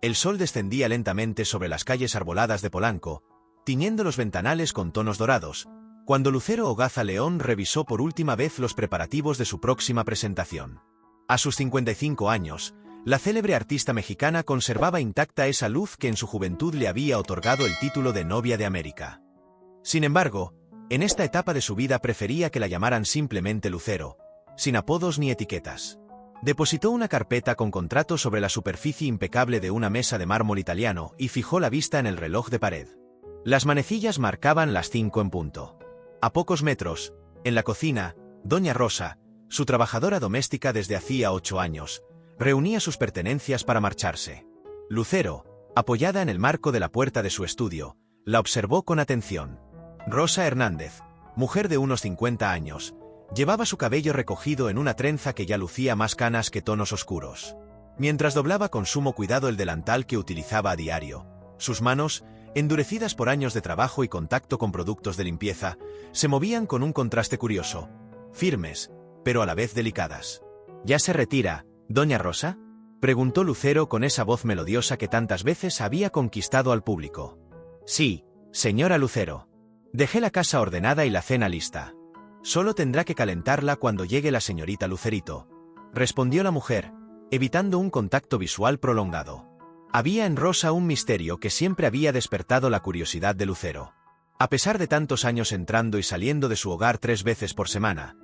El sol descendía lentamente sobre las calles arboladas de Polanco, tiñendo los ventanales con tonos dorados, cuando Lucero Hogaza León revisó por última vez los preparativos de su próxima presentación. A sus 55 años, la célebre artista mexicana conservaba intacta esa luz que en su juventud le había otorgado el título de novia de América. Sin embargo, en esta etapa de su vida prefería que la llamaran simplemente Lucero, sin apodos ni etiquetas. Depositó una carpeta con contrato sobre la superficie impecable de una mesa de mármol italiano y fijó la vista en el reloj de pared. Las manecillas marcaban las 5 en punto. A pocos metros, en la cocina, doña Rosa, su trabajadora doméstica desde hacía 8 años, reunía sus pertenencias para marcharse. Lucero, apoyada en el marco de la puerta de su estudio, la observó con atención. Rosa Hernández, mujer de unos 50 años, llevaba su cabello recogido en una trenza que ya lucía más canas que tonos oscuros. Mientras doblaba con sumo cuidado el delantal que utilizaba a diario, sus manos, endurecidas por años de trabajo y contacto con productos de limpieza, se movían con un contraste curioso, firmes, pero a la vez delicadas. ¿Ya se retira, doña Rosa?, preguntó Lucero con esa voz melodiosa que tantas veces había conquistado al público. Sí, señora Lucero. Dejé la casa ordenada y la cena lista. Solo tendrá que calentarla cuando llegue la señorita Lucerito, respondió la mujer, evitando un contacto visual prolongado. Había en Rosa un misterio que siempre había despertado la curiosidad de Lucero. A pesar de tantos años entrando y saliendo de su hogar 3 veces por semana,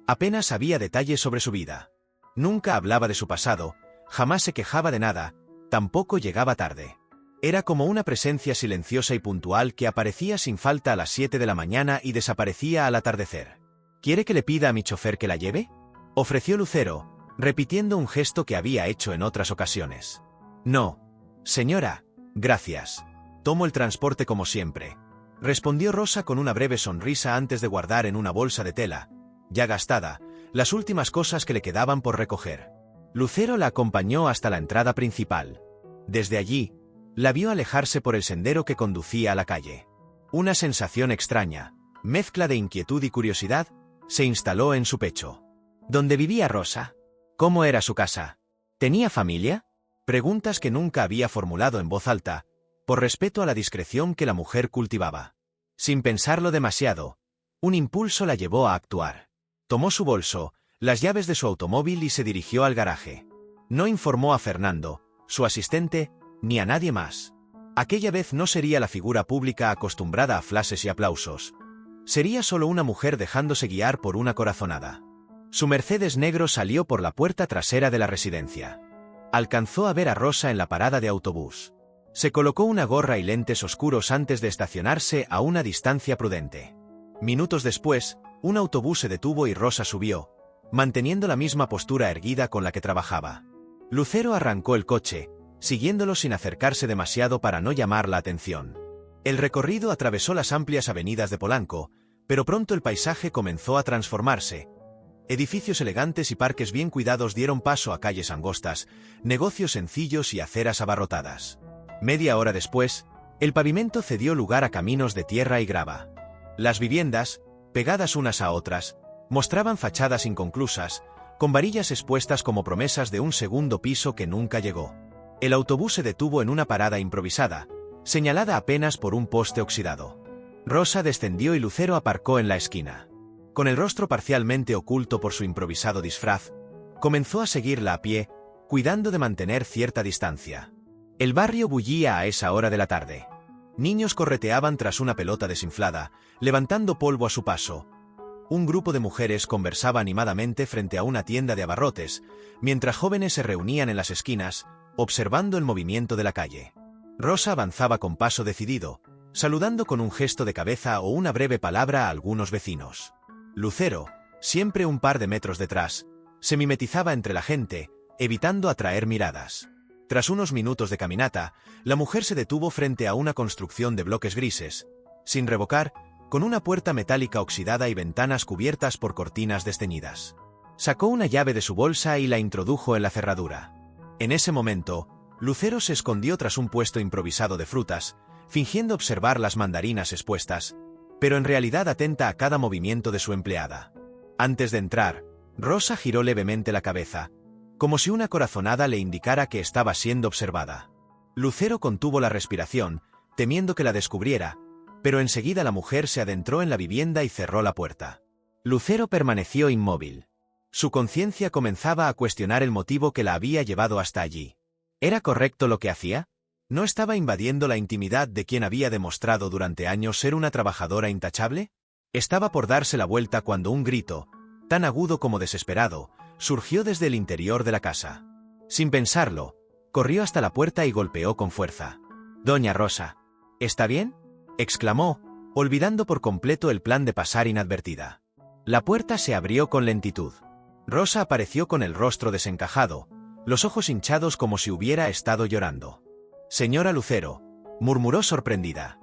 apenas sabía detalles sobre su vida. Nunca hablaba de su pasado, jamás se quejaba de nada, tampoco llegaba tarde. Era como una presencia silenciosa y puntual que aparecía sin falta a las 7 de la mañana y desaparecía al atardecer. ¿Quiere que le pida a mi chofer que la lleve?, ofreció Lucero, repitiendo un gesto que había hecho en otras ocasiones. No, señora, gracias. Tomo el transporte como siempre, respondió Rosa con una breve sonrisa antes de guardar en una bolsa de tela, ya gastada, las últimas cosas que le quedaban por recoger. Lucero la acompañó hasta la entrada principal. Desde allí, la vio alejarse por el sendero que conducía a la calle. Una sensación extraña, mezcla de inquietud y curiosidad, se instaló en su pecho. ¿Dónde vivía Rosa? ¿Cómo era su casa? ¿Tenía familia? Preguntas que nunca había formulado en voz alta, por respeto a la discreción que la mujer cultivaba. Sin pensarlo demasiado, un impulso la llevó a actuar. Tomó su bolso, las llaves de su automóvil y se dirigió al garaje. No informó a Fernando, su asistente, ni a nadie más. Aquella vez no sería la figura pública acostumbrada a flashes y aplausos. Sería solo una mujer dejándose guiar por una corazonada. Su Mercedes negro salió por la puerta trasera de la residencia. Alcanzó a ver a Rosa en la parada de autobús. Se colocó una gorra y lentes oscuros antes de estacionarse a una distancia prudente. Minutos después, un autobús se detuvo y Rosa subió, manteniendo la misma postura erguida con la que trabajaba. Lucero arrancó el coche, siguiéndolo sin acercarse demasiado para no llamar la atención. El recorrido atravesó las amplias avenidas de Polanco, pero pronto el paisaje comenzó a transformarse. Edificios elegantes y parques bien cuidados dieron paso a calles angostas, negocios sencillos y aceras abarrotadas. Media hora después, el pavimento cedió lugar a caminos de tierra y grava. Las viviendas, pegadas unas a otras, mostraban fachadas inconclusas, con varillas expuestas como promesas de un segundo piso que nunca llegó. El autobús se detuvo en una parada improvisada, señalada apenas por un poste oxidado. Rosa descendió y Lucero aparcó en la esquina. Con el rostro parcialmente oculto por su improvisado disfraz, comenzó a seguirla a pie, cuidando de mantener cierta distancia. El barrio bullía a esa hora de la tarde. Niños correteaban tras una pelota desinflada, levantando polvo a su paso. Un grupo de mujeres conversaba animadamente frente a una tienda de abarrotes, mientras jóvenes se reunían en las esquinas, observando el movimiento de la calle. Rosa avanzaba con paso decidido, saludando con un gesto de cabeza o una breve palabra a algunos vecinos. Lucero, siempre un par de metros detrás, se mimetizaba entre la gente, evitando atraer miradas. Tras unos minutos de caminata, la mujer se detuvo frente a una construcción de bloques grises, sin revocar, con una puerta metálica oxidada y ventanas cubiertas por cortinas desteñidas. Sacó una llave de su bolsa y la introdujo en la cerradura. En ese momento, Lucero se escondió tras un puesto improvisado de frutas, fingiendo observar las mandarinas expuestas, pero en realidad atenta a cada movimiento de su empleada. Antes de entrar, Rosa giró levemente la cabeza, como si una corazonada le indicara que estaba siendo observada. Lucero contuvo la respiración, temiendo que la descubriera, pero enseguida la mujer se adentró en la vivienda y cerró la puerta. Lucero permaneció inmóvil. Su conciencia comenzaba a cuestionar el motivo que la había llevado hasta allí. ¿Era correcto lo que hacía? ¿No estaba invadiendo la intimidad de quien había demostrado durante años ser una trabajadora intachable? Estaba por darse la vuelta cuando un grito, tan agudo como desesperado, surgió desde el interior de la casa. Sin pensarlo, corrió hasta la puerta y golpeó con fuerza. «Doña Rosa, ¿está bien?», exclamó, olvidando por completo el plan de pasar inadvertida. La puerta se abrió con lentitud. Rosa apareció con el rostro desencajado, los ojos hinchados como si hubiera estado llorando. «Señora Lucero», murmuró sorprendida.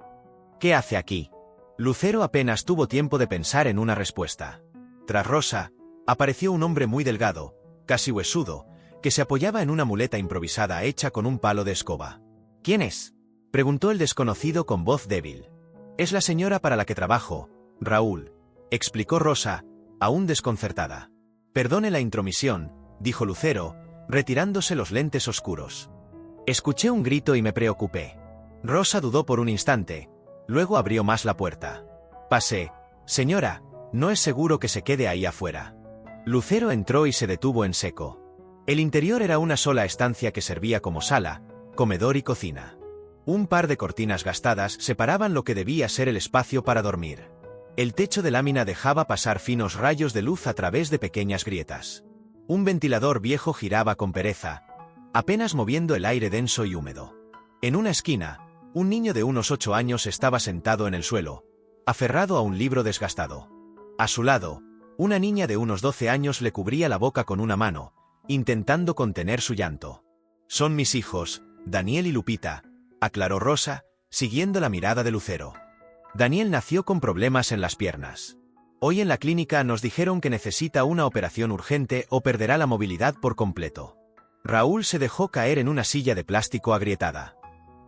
«¿Qué hace aquí?». Lucero apenas tuvo tiempo de pensar en una respuesta. Tras Rosa, apareció un hombre muy delgado, casi huesudo, que se apoyaba en una muleta improvisada hecha con un palo de escoba. «¿Quién es?», preguntó el desconocido con voz débil. «Es la señora para la que trabajo, Raúl», explicó Rosa, aún desconcertada. «Perdone la intromisión», dijo Lucero, retirándose los lentes oscuros. «Escuché un grito y me preocupé». Rosa dudó por un instante, luego abrió más la puerta. «Pase, señora, no es seguro que se quede ahí afuera». Lucero entró y se detuvo en seco. El interior era una sola estancia que servía como sala, comedor y cocina. Un par de cortinas gastadas separaban lo que debía ser el espacio para dormir. El techo de lámina dejaba pasar finos rayos de luz a través de pequeñas grietas. Un ventilador viejo giraba con pereza, apenas moviendo el aire denso y húmedo. En una esquina, un niño de unos 8 años estaba sentado en el suelo, aferrado a un libro desgastado. A su lado, una niña de unos 12 años le cubría la boca con una mano, intentando contener su llanto. «Son mis hijos, Daniel y Lupita», aclaró Rosa, siguiendo la mirada de Lucero. «Daniel nació con problemas en las piernas. Hoy en la clínica nos dijeron que necesita una operación urgente o perderá la movilidad por completo». Raúl se dejó caer en una silla de plástico agrietada.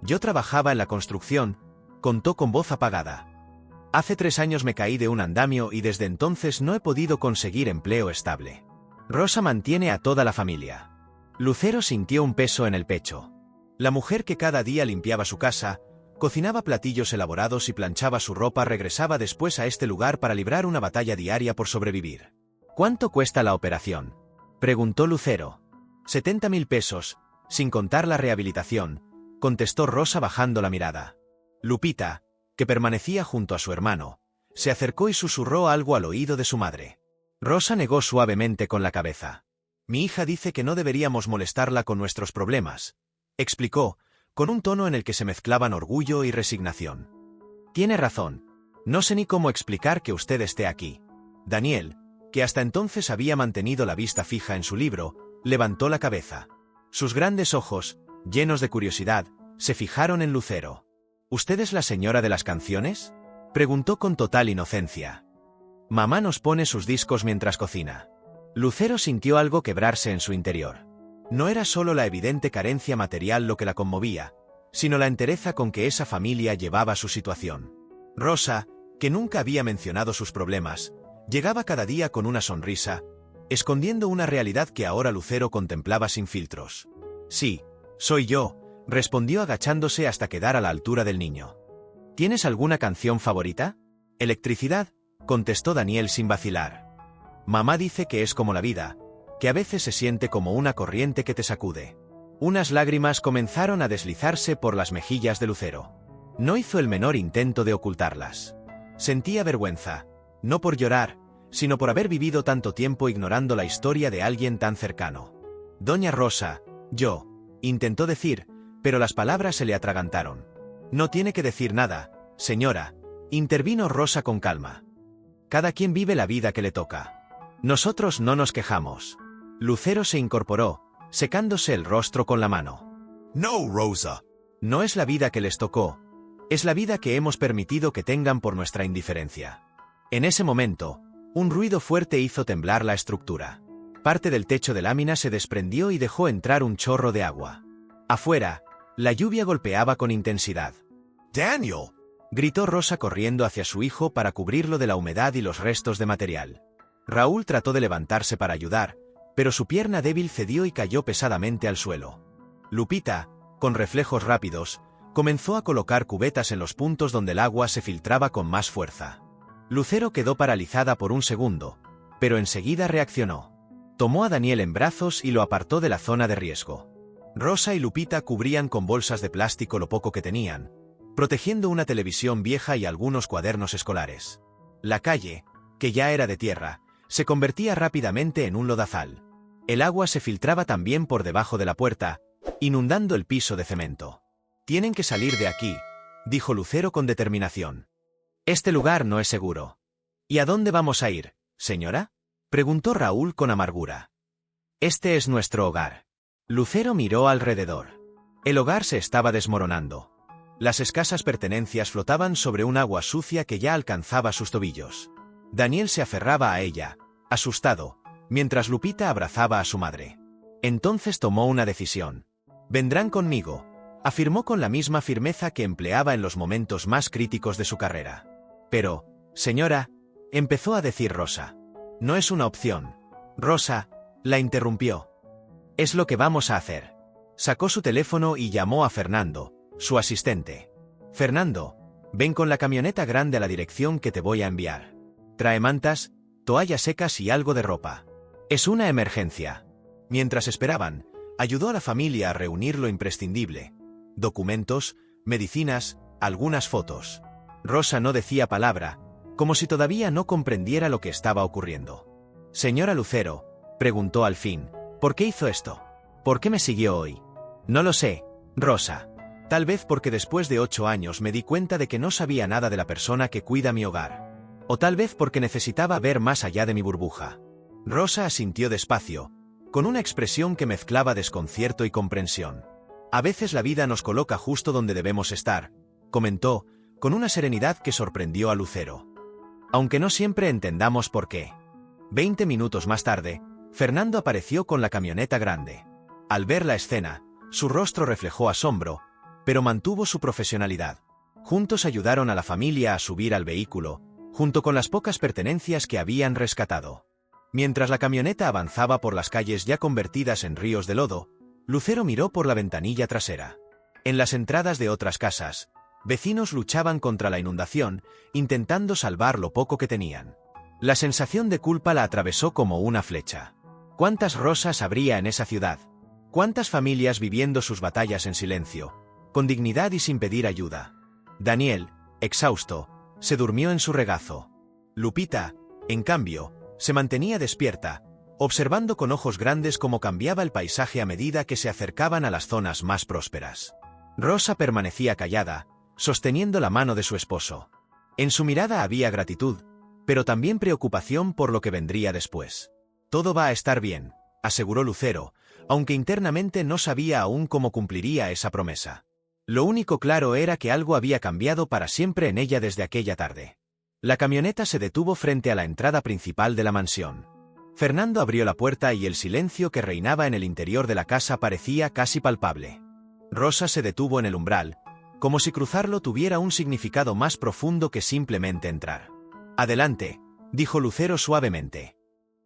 «Yo trabajaba en la construcción», contó con voz apagada. «Hace 3 años me caí de un andamio y desde entonces no he podido conseguir empleo estable». Rosa mantiene a toda la familia. Lucero sintió un peso en el pecho. La mujer que cada día limpiaba su casa, cocinaba platillos elaborados y planchaba su ropa regresaba después a este lugar para librar una batalla diaria por sobrevivir. «¿Cuánto cuesta la operación?», preguntó Lucero. 70.000 pesos, sin contar la rehabilitación, contestó Rosa bajando la mirada. Lupita, que permanecía junto a su hermano, se acercó y susurró algo al oído de su madre. Rosa negó suavemente con la cabeza. «Mi hija dice que no deberíamos molestarla con nuestros problemas», explicó, con un tono en el que se mezclaban orgullo y resignación. «Tiene razón. No sé ni cómo explicar que usted esté aquí». Daniel, que hasta entonces había mantenido la vista fija en su libro, levantó la cabeza. Sus grandes ojos, llenos de curiosidad, se fijaron en Lucero. «¿Usted es la señora de las canciones?», preguntó con total inocencia. «Mamá nos pone sus discos mientras cocina». Lucero sintió algo quebrarse en su interior. No era solo la evidente carencia material lo que la conmovía, sino la entereza con que esa familia llevaba su situación. Rosa, que nunca había mencionado sus problemas, llegaba cada día con una sonrisa, escondiendo una realidad que ahora Lucero contemplaba sin filtros. «Sí, soy yo», respondió agachándose hasta quedar a la altura del niño. «¿Tienes alguna canción favorita?». «Electricidad», contestó Daniel sin vacilar. «Mamá dice que es como la vida, que a veces se siente como una corriente que te sacude». Unas lágrimas comenzaron a deslizarse por las mejillas de Lucero. No hizo el menor intento de ocultarlas. Sentía vergüenza, no por llorar, sino por haber vivido tanto tiempo ignorando la historia de alguien tan cercano. «Doña Rosa, yo», intentó decir, pero las palabras se le atragantaron. «No tiene que decir nada, señora», intervino Rosa con calma. «Cada quien vive la vida que le toca. Nosotros no nos quejamos». Lucero se incorporó, secándose el rostro con la mano. «No, Rosa. No es la vida que les tocó, es la vida que hemos permitido que tengan por nuestra indiferencia». En ese momento, un ruido fuerte hizo temblar la estructura. Parte del techo de lámina se desprendió y dejó entrar un chorro de agua. Afuera, la lluvia golpeaba con intensidad. «¡Daniel!», gritó Rosa corriendo hacia su hijo para cubrirlo de la humedad y los restos de material. Raúl trató de levantarse para ayudar, pero su pierna débil cedió y cayó pesadamente al suelo. Lupita, Con reflejos rápidos, comenzó a colocar cubetas en los puntos donde el agua se filtraba con más fuerza. Lucero quedó paralizada por un segundo, pero enseguida reaccionó. Tomó a Daniel en brazos y lo apartó de la zona de riesgo. Rosa y Lupita cubrían con bolsas de plástico lo poco que tenían, protegiendo una televisión vieja y algunos cuadernos escolares. La calle, que ya era de tierra, se convertía rápidamente en un lodazal. El agua se filtraba también por debajo de la puerta, inundando el piso de cemento. «Tienen que salir de aquí», dijo Lucero con determinación. «Este lugar no es seguro». «¿Y a dónde vamos a ir, señora?», preguntó Raúl con amargura. «Este es nuestro hogar». Lucero miró alrededor. El hogar se estaba desmoronando. Las escasas pertenencias flotaban sobre un agua sucia que ya alcanzaba sus tobillos. Daniel se aferraba a ella, asustado, mientras Lupita abrazaba a su madre. Entonces tomó una decisión. «Vendrán conmigo», afirmó con la misma firmeza que empleaba en los momentos más críticos de su carrera. «Pero, señora», empezó a decir Rosa. «No es una opción». Rosa la interrumpió. «Es lo que vamos a hacer». Sacó su teléfono y llamó a Fernando, su asistente. «Fernando, ven con la camioneta grande a la dirección que te voy a enviar. Trae mantas, toallas secas y algo de ropa. Es una emergencia». Mientras esperaban, ayudó a la familia a reunir lo imprescindible: documentos, medicinas, algunas fotos. Rosa no decía palabra, como si todavía no comprendiera lo que estaba ocurriendo. «Señora Lucero», preguntó al fin, «¿por qué hizo esto? ¿Por qué me siguió hoy?» «No lo sé, Rosa. Tal vez porque después de 8 años me di cuenta de que no sabía nada de la persona que cuida mi hogar. O tal vez porque necesitaba ver más allá de mi burbuja». Rosa asintió despacio, con una expresión que mezclaba desconcierto y comprensión. «A veces la vida nos coloca justo donde debemos estar», comentó, con una serenidad que sorprendió a Lucero. «Aunque no siempre entendamos por qué». 20 minutos más tarde, Fernando apareció con la camioneta grande. Al ver la escena, su rostro reflejó asombro, pero mantuvo su profesionalidad. Juntos ayudaron a la familia a subir al vehículo, junto con las pocas pertenencias que habían rescatado. Mientras la camioneta avanzaba por las calles ya convertidas en ríos de lodo, Lucero miró por la ventanilla trasera. En las entradas de otras casas, vecinos luchaban contra la inundación, intentando salvar lo poco que tenían. La sensación de culpa la atravesó como una flecha. ¿Cuántas Rosas habría en esa ciudad? ¿Cuántas familias viviendo sus batallas en silencio, con dignidad y sin pedir ayuda? Daniel, exhausto, se durmió en su regazo. Lupita, en cambio, se mantenía despierta, observando con ojos grandes cómo cambiaba el paisaje a medida que se acercaban a las zonas más prósperas. Rosa permanecía callada, sosteniendo la mano de su esposo. En su mirada había gratitud, pero también preocupación por lo que vendría después. «Todo va a estar bien», aseguró Lucero, aunque internamente no sabía aún cómo cumpliría esa promesa. Lo único claro era que algo había cambiado para siempre en ella desde aquella tarde. La camioneta se detuvo frente a la entrada principal de la mansión. Fernando abrió la puerta y el silencio que reinaba en el interior de la casa parecía casi palpable. Rosa se detuvo en el umbral, como si cruzarlo tuviera un significado más profundo que simplemente entrar. «Adelante», dijo Lucero suavemente.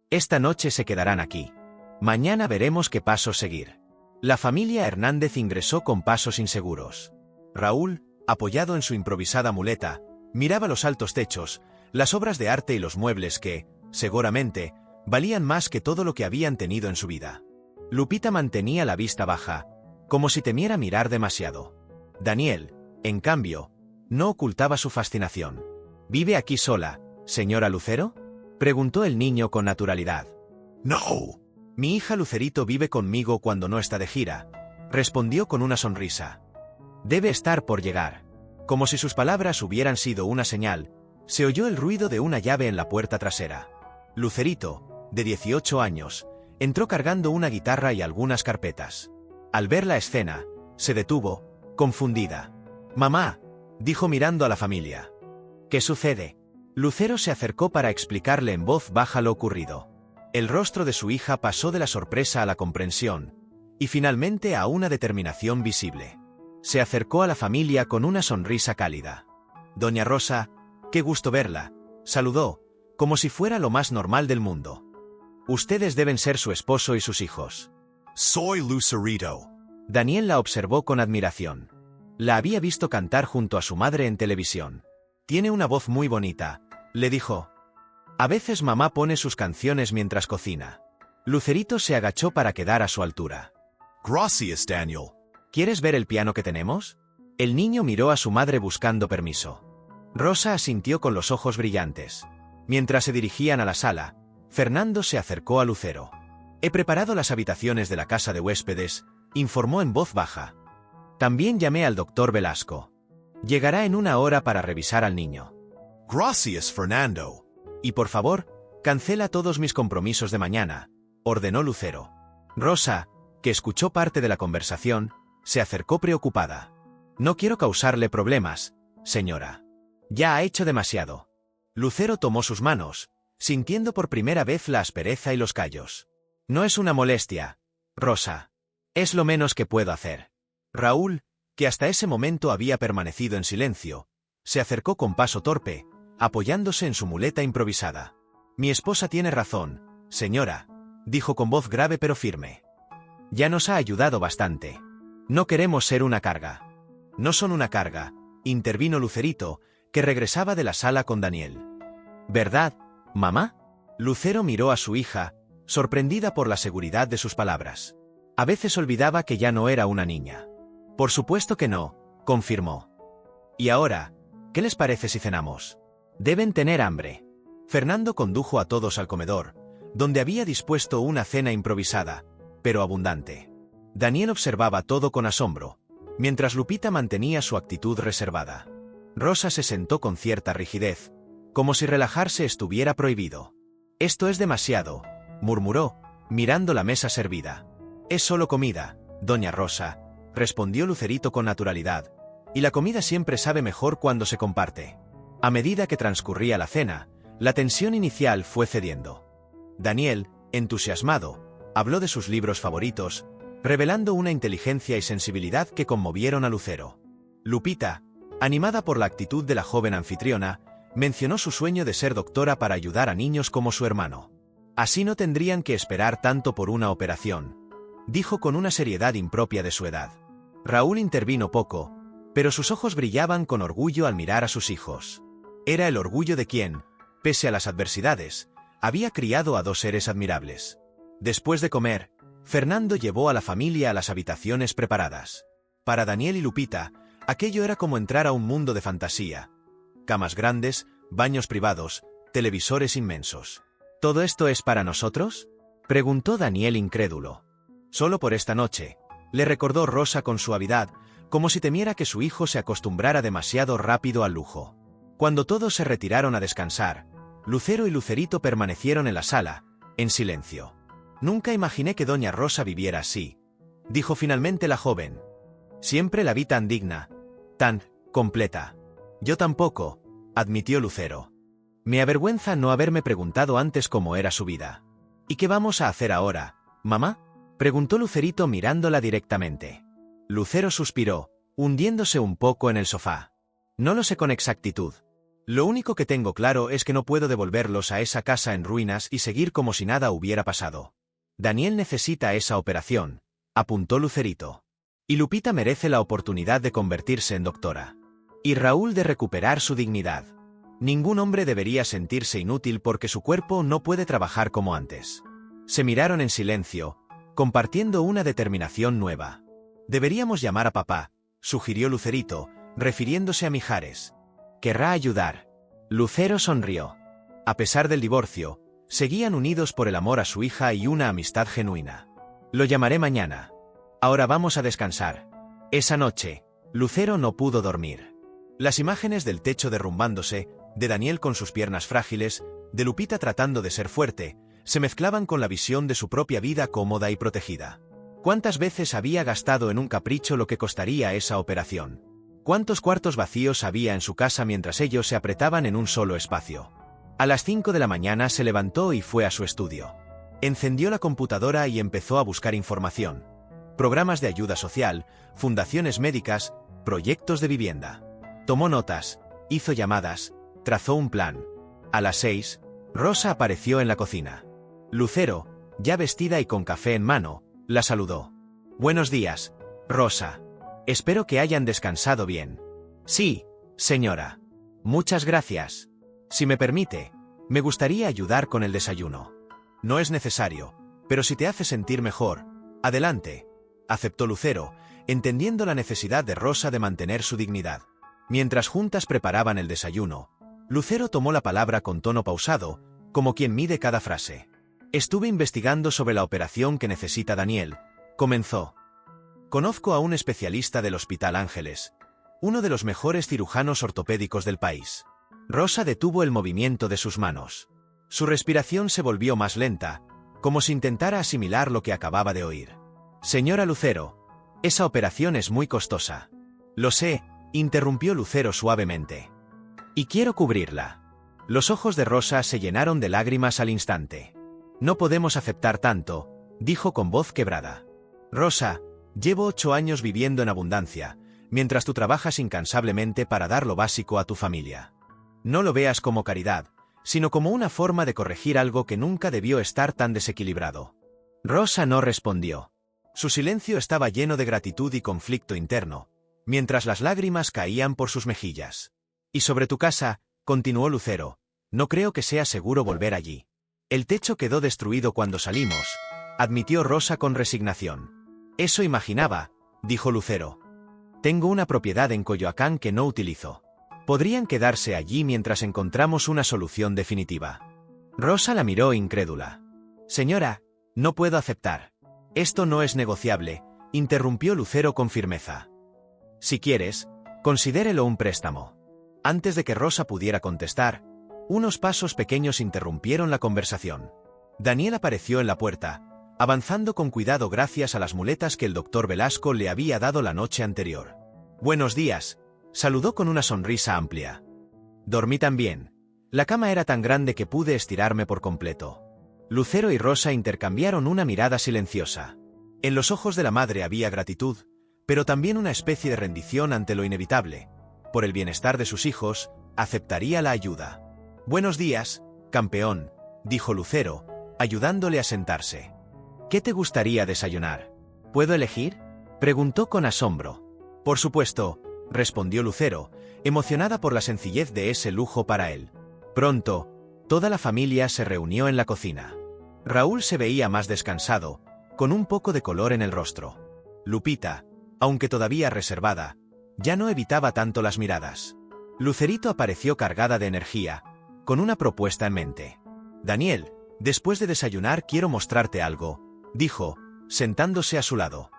«Esta noche se quedarán aquí. Mañana veremos qué pasos seguir». La familia Hernández ingresó con pasos inseguros. Raúl, apoyado en su improvisada muleta, miraba los altos techos, las obras de arte y los muebles que, seguramente, valían más que todo lo que habían tenido en su vida. Lupita mantenía la vista baja, como si temiera mirar demasiado. Daniel, en cambio, no ocultaba su fascinación. «¿Vive aquí sola, señora Lucero?», preguntó el niño con naturalidad. «No. Mi hija Lucerito vive conmigo cuando no está de gira», respondió con una sonrisa. «Debe estar por llegar». Como si sus palabras hubieran sido una señal, se oyó el ruido de una llave en la puerta trasera. Lucerito, de 18 años, entró cargando una guitarra y algunas carpetas. Al ver la escena, se detuvo, confundida. «Mamá», dijo mirando a la familia. «¿Qué sucede?». Lucero se acercó para explicarle en voz baja lo ocurrido. El rostro de su hija pasó de la sorpresa a la comprensión, y finalmente a una determinación visible. Se acercó a la familia con una sonrisa cálida. «Doña Rosa, qué gusto verla», saludó, como si fuera lo más normal del mundo. «Ustedes deben ser su esposo y sus hijos». «Soy Lucerito», Daniel la observó con admiración. La había visto cantar junto a su madre en televisión. Tiene una voz muy bonita, le dijo. A veces mamá pone sus canciones mientras cocina. Lucerito se agachó para quedar a su altura. Gracias, Daniel. ¿Quieres ver el piano que tenemos? El niño miró a su madre buscando permiso. Rosa asintió con los ojos brillantes. Mientras se dirigían a la sala, Fernando se acercó a Lucero. He preparado las habitaciones de la casa de huéspedes, informó en voz baja. También llamé al doctor Velasco. Llegará en 1 hora para revisar al niño. Gracias, Fernando. Y por favor, cancela todos mis compromisos de mañana, ordenó Lucero. Rosa, que escuchó parte de la conversación, se acercó preocupada. No quiero causarle problemas, señora. Ya ha hecho demasiado. Lucero tomó sus manos, sintiendo por primera vez la aspereza y los callos. No es una molestia, Rosa. Es lo menos que puedo hacer. Raúl, que hasta ese momento había permanecido en silencio, se acercó con paso torpe, apoyándose en su muleta improvisada. Mi esposa tiene razón, señora, dijo con voz grave pero firme. Ya nos ha ayudado bastante. No queremos ser una carga. No son una carga, intervino Lucerito, que regresaba de la sala con Daniel. ¿Verdad, mamá? Lucero miró a su hija, sorprendida por la seguridad de sus palabras. A veces olvidaba que ya no era una niña. Por supuesto que no, confirmó. Y ahora, ¿qué les parece si cenamos? Deben tener hambre. Fernando condujo a todos al comedor, donde había dispuesto una cena improvisada, pero abundante. Daniel observaba todo con asombro, mientras Lupita mantenía su actitud reservada. Rosa se sentó con cierta rigidez, como si relajarse estuviera prohibido. Esto es demasiado, murmuró, mirando la mesa servida. Es solo comida, doña Rosa, respondió Lucerito con naturalidad, y la comida siempre sabe mejor cuando se comparte. A medida que transcurría la cena, la tensión inicial fue cediendo. Daniel, entusiasmado, habló de sus libros favoritos, revelando una inteligencia y sensibilidad que conmovieron a Lucero. Lupita, animada por la actitud de la joven anfitriona, mencionó su sueño de ser doctora para ayudar a niños como su hermano. Así no tendrían que esperar tanto por una operación, dijo con una seriedad impropia de su edad. Raúl intervino poco, pero sus ojos brillaban con orgullo al mirar a sus hijos. Era el orgullo de quien, pese a las adversidades, había criado a 2 seres admirables. Después de comer, Fernando llevó a la familia a las habitaciones preparadas. Para Daniel y Lupita, aquello era como entrar a un mundo de fantasía. Camas grandes, baños privados, televisores inmensos. ¿Todo esto es para nosotros?, preguntó Daniel incrédulo. Solo por esta noche, le recordó Rosa con suavidad, como si temiera que su hijo se acostumbrara demasiado rápido al lujo. Cuando todos se retiraron a descansar, Lucero y Lucerito permanecieron en la sala, en silencio. Nunca imaginé que doña Rosa viviera así, dijo finalmente la joven. Siempre la vi tan digna, tan completa. Yo tampoco, admitió Lucero. Me avergüenza no haberme preguntado antes cómo era su vida. ¿Y qué vamos a hacer ahora, mamá?, preguntó Lucerito mirándola directamente. Lucero suspiró, hundiéndose un poco en el sofá. No lo sé con exactitud. Lo único que tengo claro es que no puedo devolverlos a esa casa en ruinas y seguir como si nada hubiera pasado. Daniel necesita esa operación, apuntó Lucerito. Y Lupita merece la oportunidad de convertirse en doctora. Y Raúl de recuperar su dignidad. Ningún hombre debería sentirse inútil porque su cuerpo no puede trabajar como antes. Se miraron en silencio, compartiendo una determinación nueva. Deberíamos llamar a papá, sugirió Lucerito, refiriéndose a Mijares. Querrá ayudar. Lucero sonrió. A pesar del divorcio, seguían unidos por el amor a su hija y una amistad genuina. Lo llamaré mañana. Ahora vamos a descansar. Esa noche, Lucero no pudo dormir. Las imágenes del techo derrumbándose, de Daniel con sus piernas frágiles, de Lupita tratando de ser fuerte, se mezclaban con la visión de su propia vida cómoda y protegida. ¿Cuántas veces había gastado en un capricho lo que costaría esa operación? ¿Cuántos cuartos vacíos había en su casa mientras ellos se apretaban en un solo espacio? A las 5 de la mañana se levantó y fue a su estudio. Encendió la computadora y empezó a buscar información. Programas de ayuda social, fundaciones médicas, proyectos de vivienda. Tomó notas, hizo llamadas, trazó un plan. A las 6, Rosa apareció en la cocina. Lucero, ya vestida y con café en mano, la saludó. Buenos días, Rosa. Espero que hayan descansado bien. Sí, señora. Muchas gracias. Si me permite, me gustaría ayudar con el desayuno. No es necesario, pero si te hace sentir mejor, adelante, aceptó Lucero, entendiendo la necesidad de Rosa de mantener su dignidad. Mientras juntas preparaban el desayuno, Lucero tomó la palabra con tono pausado, como quien mide cada frase. Estuve investigando sobre la operación que necesita Daniel, comenzó. Conozco a un especialista del Hospital Ángeles, uno de los mejores cirujanos ortopédicos del país. Rosa detuvo el movimiento de sus manos. Su respiración se volvió más lenta, como si intentara asimilar lo que acababa de oír. Señora Lucero, esa operación es muy costosa. Lo sé, interrumpió Lucero suavemente. Y quiero cubrirla. Los ojos de Rosa se llenaron de lágrimas al instante. No podemos aceptar tanto, dijo con voz quebrada. Rosa, llevo 8 años viviendo en abundancia, mientras tú trabajas incansablemente para dar lo básico a tu familia. No lo veas como caridad, sino como una forma de corregir algo que nunca debió estar tan desequilibrado. Rosa no respondió. Su silencio estaba lleno de gratitud y conflicto interno, mientras las lágrimas caían por sus mejillas. Y sobre tu casa, continuó Lucero, no creo que sea seguro volver allí. El techo quedó destruido cuando salimos, admitió Rosa con resignación. Eso imaginaba, dijo Lucero. Tengo una propiedad en Coyoacán que no utilizo. Podrían quedarse allí mientras encontramos una solución definitiva. Rosa la miró incrédula. Señora, no puedo aceptar. Esto no es negociable, interrumpió Lucero con firmeza. Si quieres, considérelo un préstamo. Antes de que Rosa pudiera contestar, unos pasos pequeños interrumpieron la conversación. Daniel apareció en la puerta, avanzando con cuidado gracias a las muletas que el doctor Velasco le había dado la noche anterior. Buenos días, saludó con una sonrisa amplia. Dormí tan bien. La cama era tan grande que pude estirarme por completo. Lucero y Rosa intercambiaron una mirada silenciosa. En los ojos de la madre había gratitud, pero también una especie de rendición ante lo inevitable. Por el bienestar de sus hijos, aceptaría la ayuda. Buenos días, campeón, dijo Lucero, ayudándole a sentarse. ¿Qué te gustaría desayunar? ¿Puedo elegir? Preguntó con asombro. Por supuesto, respondió Lucero, emocionada por la sencillez de ese lujo para él. Pronto, toda la familia se reunió en la cocina. Raúl se veía más descansado, con un poco de color en el rostro. Lupita, aunque todavía reservada, ya no evitaba tanto las miradas. Lucerito apareció cargada de energía, con una propuesta en mente. Daniel, después de desayunar quiero mostrarte algo, dijo, sentándose a su lado.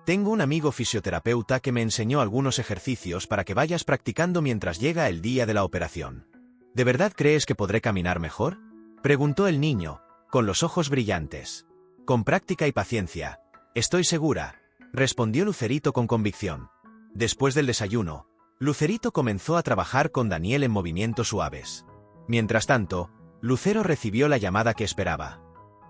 Tengo un amigo fisioterapeuta que me enseñó algunos ejercicios para que vayas practicando mientras llega el día de la operación. ¿De verdad crees que podré caminar mejor? Preguntó el niño, con los ojos brillantes. Con práctica y paciencia, estoy segura, respondió Lucerito con convicción. Después del desayuno, Lucerito comenzó a trabajar con Daniel en movimientos suaves. Mientras tanto, Lucero recibió la llamada que esperaba.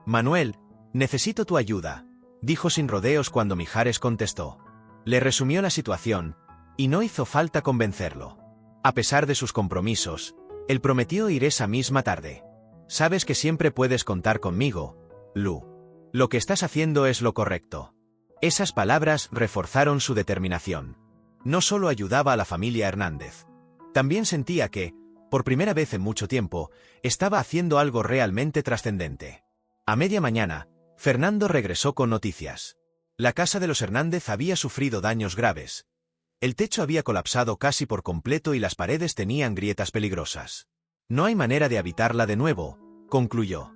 Manuel, necesito tu ayuda, dijo sin rodeos cuando Mijares contestó. Le resumió la situación, y no hizo falta convencerlo. A pesar de sus compromisos, él prometió ir esa misma tarde. Sabes que siempre puedes contar conmigo, Lu. Lo que estás haciendo es lo correcto. Esas palabras reforzaron su determinación. No solo ayudaba a la familia Hernández. También sentía que, por primera vez en mucho tiempo, estaba haciendo algo realmente trascendente. A media mañana, Fernando regresó con noticias. La casa de los Hernández había sufrido daños graves. El techo había colapsado casi por completo y las paredes tenían grietas peligrosas. No hay manera de habitarla de nuevo, concluyó.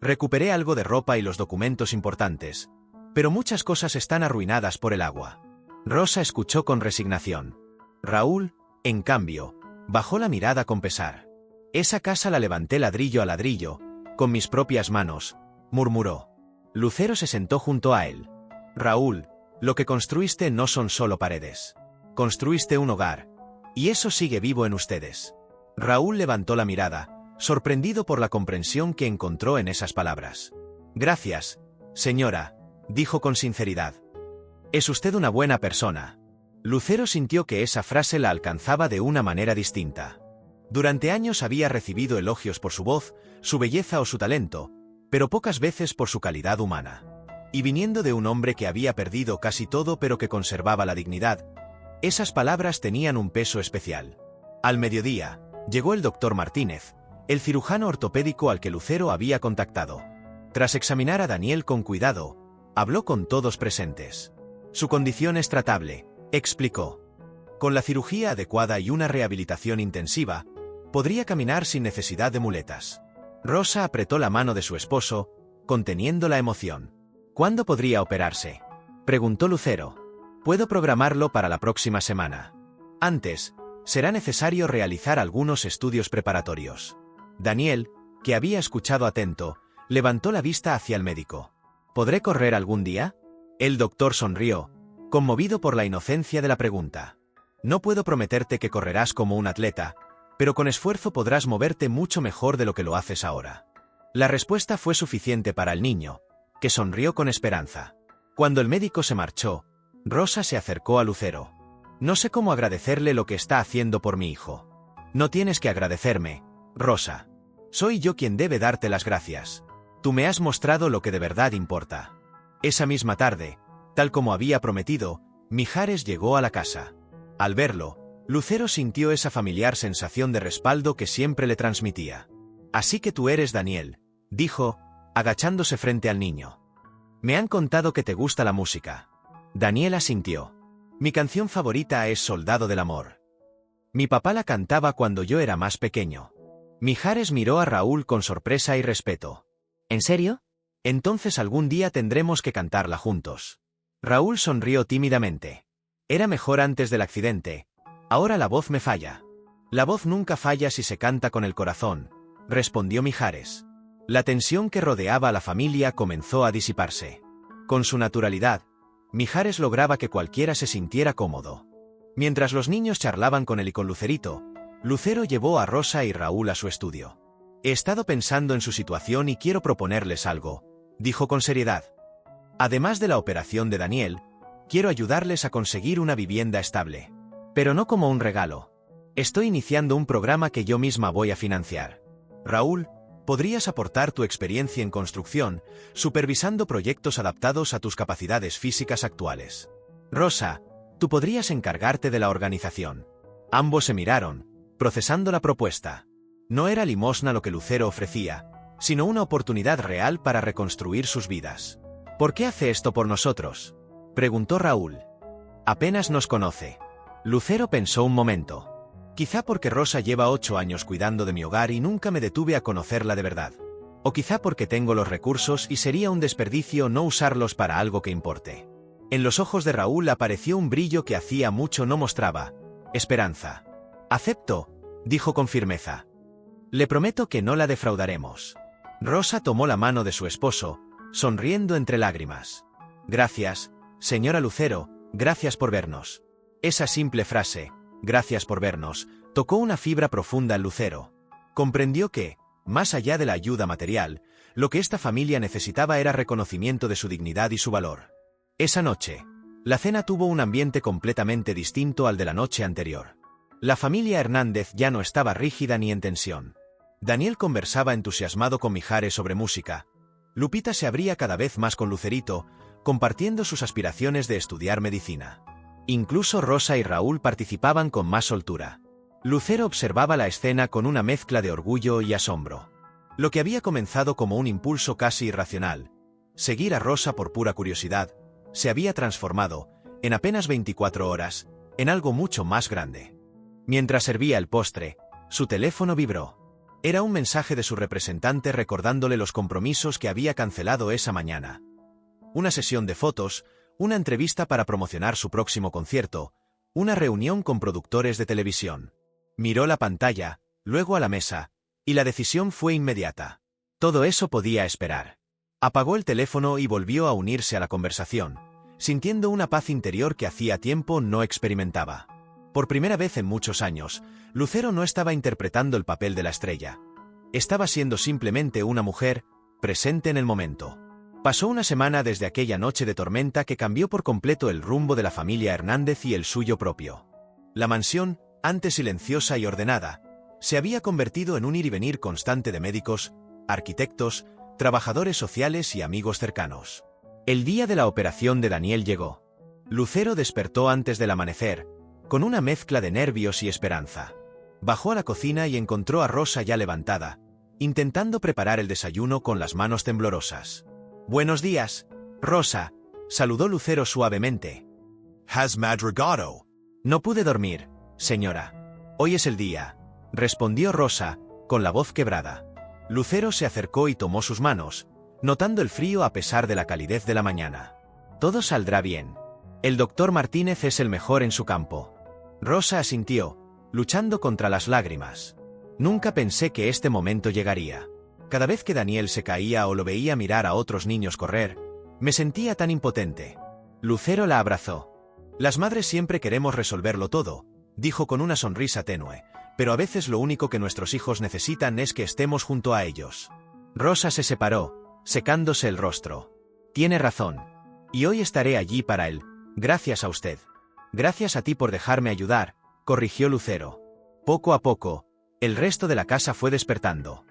Recuperé algo de ropa y los documentos importantes, pero muchas cosas están arruinadas por el agua. Rosa escuchó con resignación. Raúl, en cambio, bajó la mirada con pesar. Esa casa la levanté ladrillo a ladrillo, con mis propias manos, murmuró. Lucero se sentó junto a él. Raúl, lo que construiste no son solo paredes. Construiste un hogar, y eso sigue vivo en ustedes. Raúl levantó la mirada, sorprendido por la comprensión que encontró en esas palabras. Gracias, señora, dijo con sinceridad. Es usted una buena persona. Lucero sintió que esa frase la alcanzaba de una manera distinta. Durante años había recibido elogios por su voz, su belleza o su talento, pero pocas veces por su calidad humana. Y viniendo de un hombre que había perdido casi todo pero que conservaba la dignidad, esas palabras tenían un peso especial. Al mediodía, llegó el doctor Martínez, el cirujano ortopédico al que Lucero había contactado. Tras examinar a Daniel con cuidado, habló con todos presentes. Su condición es tratable, explicó. Con la cirugía adecuada y una rehabilitación intensiva, podría caminar sin necesidad de muletas. Rosa apretó la mano de su esposo, conteniendo la emoción. ¿Cuándo podría operarse?, preguntó Lucero. Puedo programarlo para la próxima semana. Antes, será necesario realizar algunos estudios preparatorios. Daniel, que había escuchado atento, levantó la vista hacia el médico. ¿Podré correr algún día?, el doctor sonrió, conmovido por la inocencia de la pregunta. No puedo prometerte que correrás como un atleta, pero con esfuerzo podrás moverte mucho mejor de lo que lo haces ahora. La respuesta fue suficiente para el niño, que sonrió con esperanza. Cuando el médico se marchó, Rosa se acercó a Lucero. No sé cómo agradecerle lo que está haciendo por mi hijo. No tienes que agradecerme, Rosa. Soy yo quien debe darte las gracias. Tú me has mostrado lo que de verdad importa. Esa misma tarde, tal como había prometido, Mijares llegó a la casa. Al verlo, Lucero sintió esa familiar sensación de respaldo que siempre le transmitía. Así que tú eres Daniel, dijo, agachándose frente al niño. Me han contado que te gusta la música. Daniel asintió. Mi canción favorita es Soldado del Amor. Mi papá la cantaba cuando yo era más pequeño. Mijares miró a Raúl con sorpresa y respeto. ¿En serio? Entonces algún día tendremos que cantarla juntos. Raúl sonrió tímidamente. Era mejor antes del accidente. Ahora la voz me falla. La voz nunca falla si se canta con el corazón, respondió Mijares. La tensión que rodeaba a la familia comenzó a disiparse. Con su naturalidad, Mijares lograba que cualquiera se sintiera cómodo. Mientras los niños charlaban con él y con Lucerito, Lucero llevó a Rosa y Raúl a su estudio. He estado pensando en su situación y quiero proponerles algo, dijo con seriedad. Además de la operación de Daniel, quiero ayudarles a conseguir una vivienda estable. Pero no como un regalo. Estoy iniciando un programa que yo misma voy a financiar. Raúl, podrías aportar tu experiencia en construcción, supervisando proyectos adaptados a tus capacidades físicas actuales. Rosa, tú podrías encargarte de la organización. Ambos se miraron, procesando la propuesta. No era limosna lo que Lucero ofrecía, sino una oportunidad real para reconstruir sus vidas. ¿Por qué hace esto por nosotros?, preguntó Raúl. Apenas nos conoce. Lucero pensó un momento. Quizá porque Rosa lleva 8 años cuidando de mi hogar y nunca me detuve a conocerla de verdad. O quizá porque tengo los recursos y sería un desperdicio no usarlos para algo que importe. En los ojos de Raúl apareció un brillo que hacía mucho no mostraba. Esperanza. Acepto, dijo con firmeza. Le prometo que no la defraudaremos. Rosa tomó la mano de su esposo, sonriendo entre lágrimas. Gracias, señora Lucero, gracias por vernos. Esa simple frase, gracias por vernos, tocó una fibra profunda en Lucero. Comprendió que, más allá de la ayuda material, lo que esta familia necesitaba era reconocimiento de su dignidad y su valor. Esa noche, la cena tuvo un ambiente completamente distinto al de la noche anterior. La familia Hernández ya no estaba rígida ni en tensión. Daniel conversaba entusiasmado con Mijares sobre música. Lupita se abría cada vez más con Lucerito, compartiendo sus aspiraciones de estudiar medicina. Incluso Rosa y Raúl participaban con más soltura. Lucero observaba la escena con una mezcla de orgullo y asombro. Lo que había comenzado como un impulso casi irracional, seguir a Rosa por pura curiosidad, se había transformado, en apenas 24 horas, en algo mucho más grande. Mientras servía el postre, su teléfono vibró. Era un mensaje de su representante recordándole los compromisos que había cancelado esa mañana. Una sesión de fotos, una entrevista para promocionar su próximo concierto, una reunión con productores de televisión. Miró la pantalla, luego a la mesa, y la decisión fue inmediata. Todo eso podía esperar. Apagó el teléfono y volvió a unirse a la conversación, sintiendo una paz interior que hacía tiempo no experimentaba. Por primera vez en muchos años, Lucero no estaba interpretando el papel de la estrella. Estaba siendo simplemente una mujer, presente en el momento. Pasó una semana desde aquella noche de tormenta que cambió por completo el rumbo de la familia Hernández y el suyo propio. La mansión, antes silenciosa y ordenada, se había convertido en un ir y venir constante de médicos, arquitectos, trabajadores sociales y amigos cercanos. El día de la operación de Daniel llegó. Lucero despertó antes del amanecer, con una mezcla de nervios y esperanza. Bajó a la cocina y encontró a Rosa ya levantada, intentando preparar el desayuno con las manos temblorosas. «Buenos días, Rosa», saludó Lucero suavemente. Has madrugado. «No pude dormir, señora. Hoy es el día», respondió Rosa, con la voz quebrada. Lucero se acercó y tomó sus manos, notando el frío a pesar de la calidez de la mañana. «Todo saldrá bien. El doctor Martínez es el mejor en su campo». Rosa asintió, luchando contra las lágrimas. «Nunca pensé que este momento llegaría. Cada vez que Daniel se caía o lo veía mirar a otros niños correr, me sentía tan impotente». Lucero la abrazó. «Las madres siempre queremos resolverlo todo», dijo con una sonrisa tenue, «pero a veces lo único que nuestros hijos necesitan es que estemos junto a ellos». Rosa se separó, secándose el rostro. «Tiene razón. Y hoy estaré allí para él, gracias a usted». «Gracias a ti por dejarme ayudar», corrigió Lucero. Poco a poco, el resto de la casa fue despertando.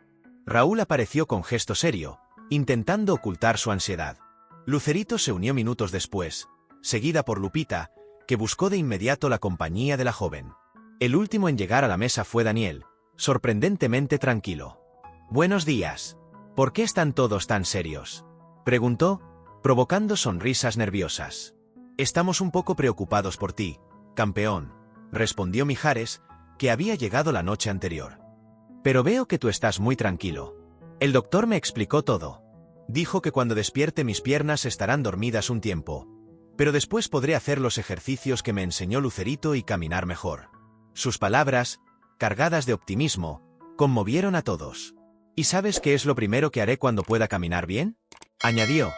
Raúl apareció con gesto serio, intentando ocultar su ansiedad. Lucerito se unió minutos después, seguida por Lupita, que buscó de inmediato la compañía de la joven. El último en llegar a la mesa fue Daniel, sorprendentemente tranquilo. «Buenos días. ¿Por qué están todos tan serios?», preguntó, provocando sonrisas nerviosas. «Estamos un poco preocupados por ti, campeón», respondió Mijares, que había llegado la noche anterior. «Pero veo que tú estás muy tranquilo. El doctor me explicó todo. Dijo que cuando despierte mis piernas estarán dormidas un tiempo, pero después podré hacer los ejercicios que me enseñó Lucerito y caminar mejor». Sus palabras, cargadas de optimismo, conmovieron a todos. «¿Y sabes qué es lo primero que haré cuando pueda caminar bien?», añadió.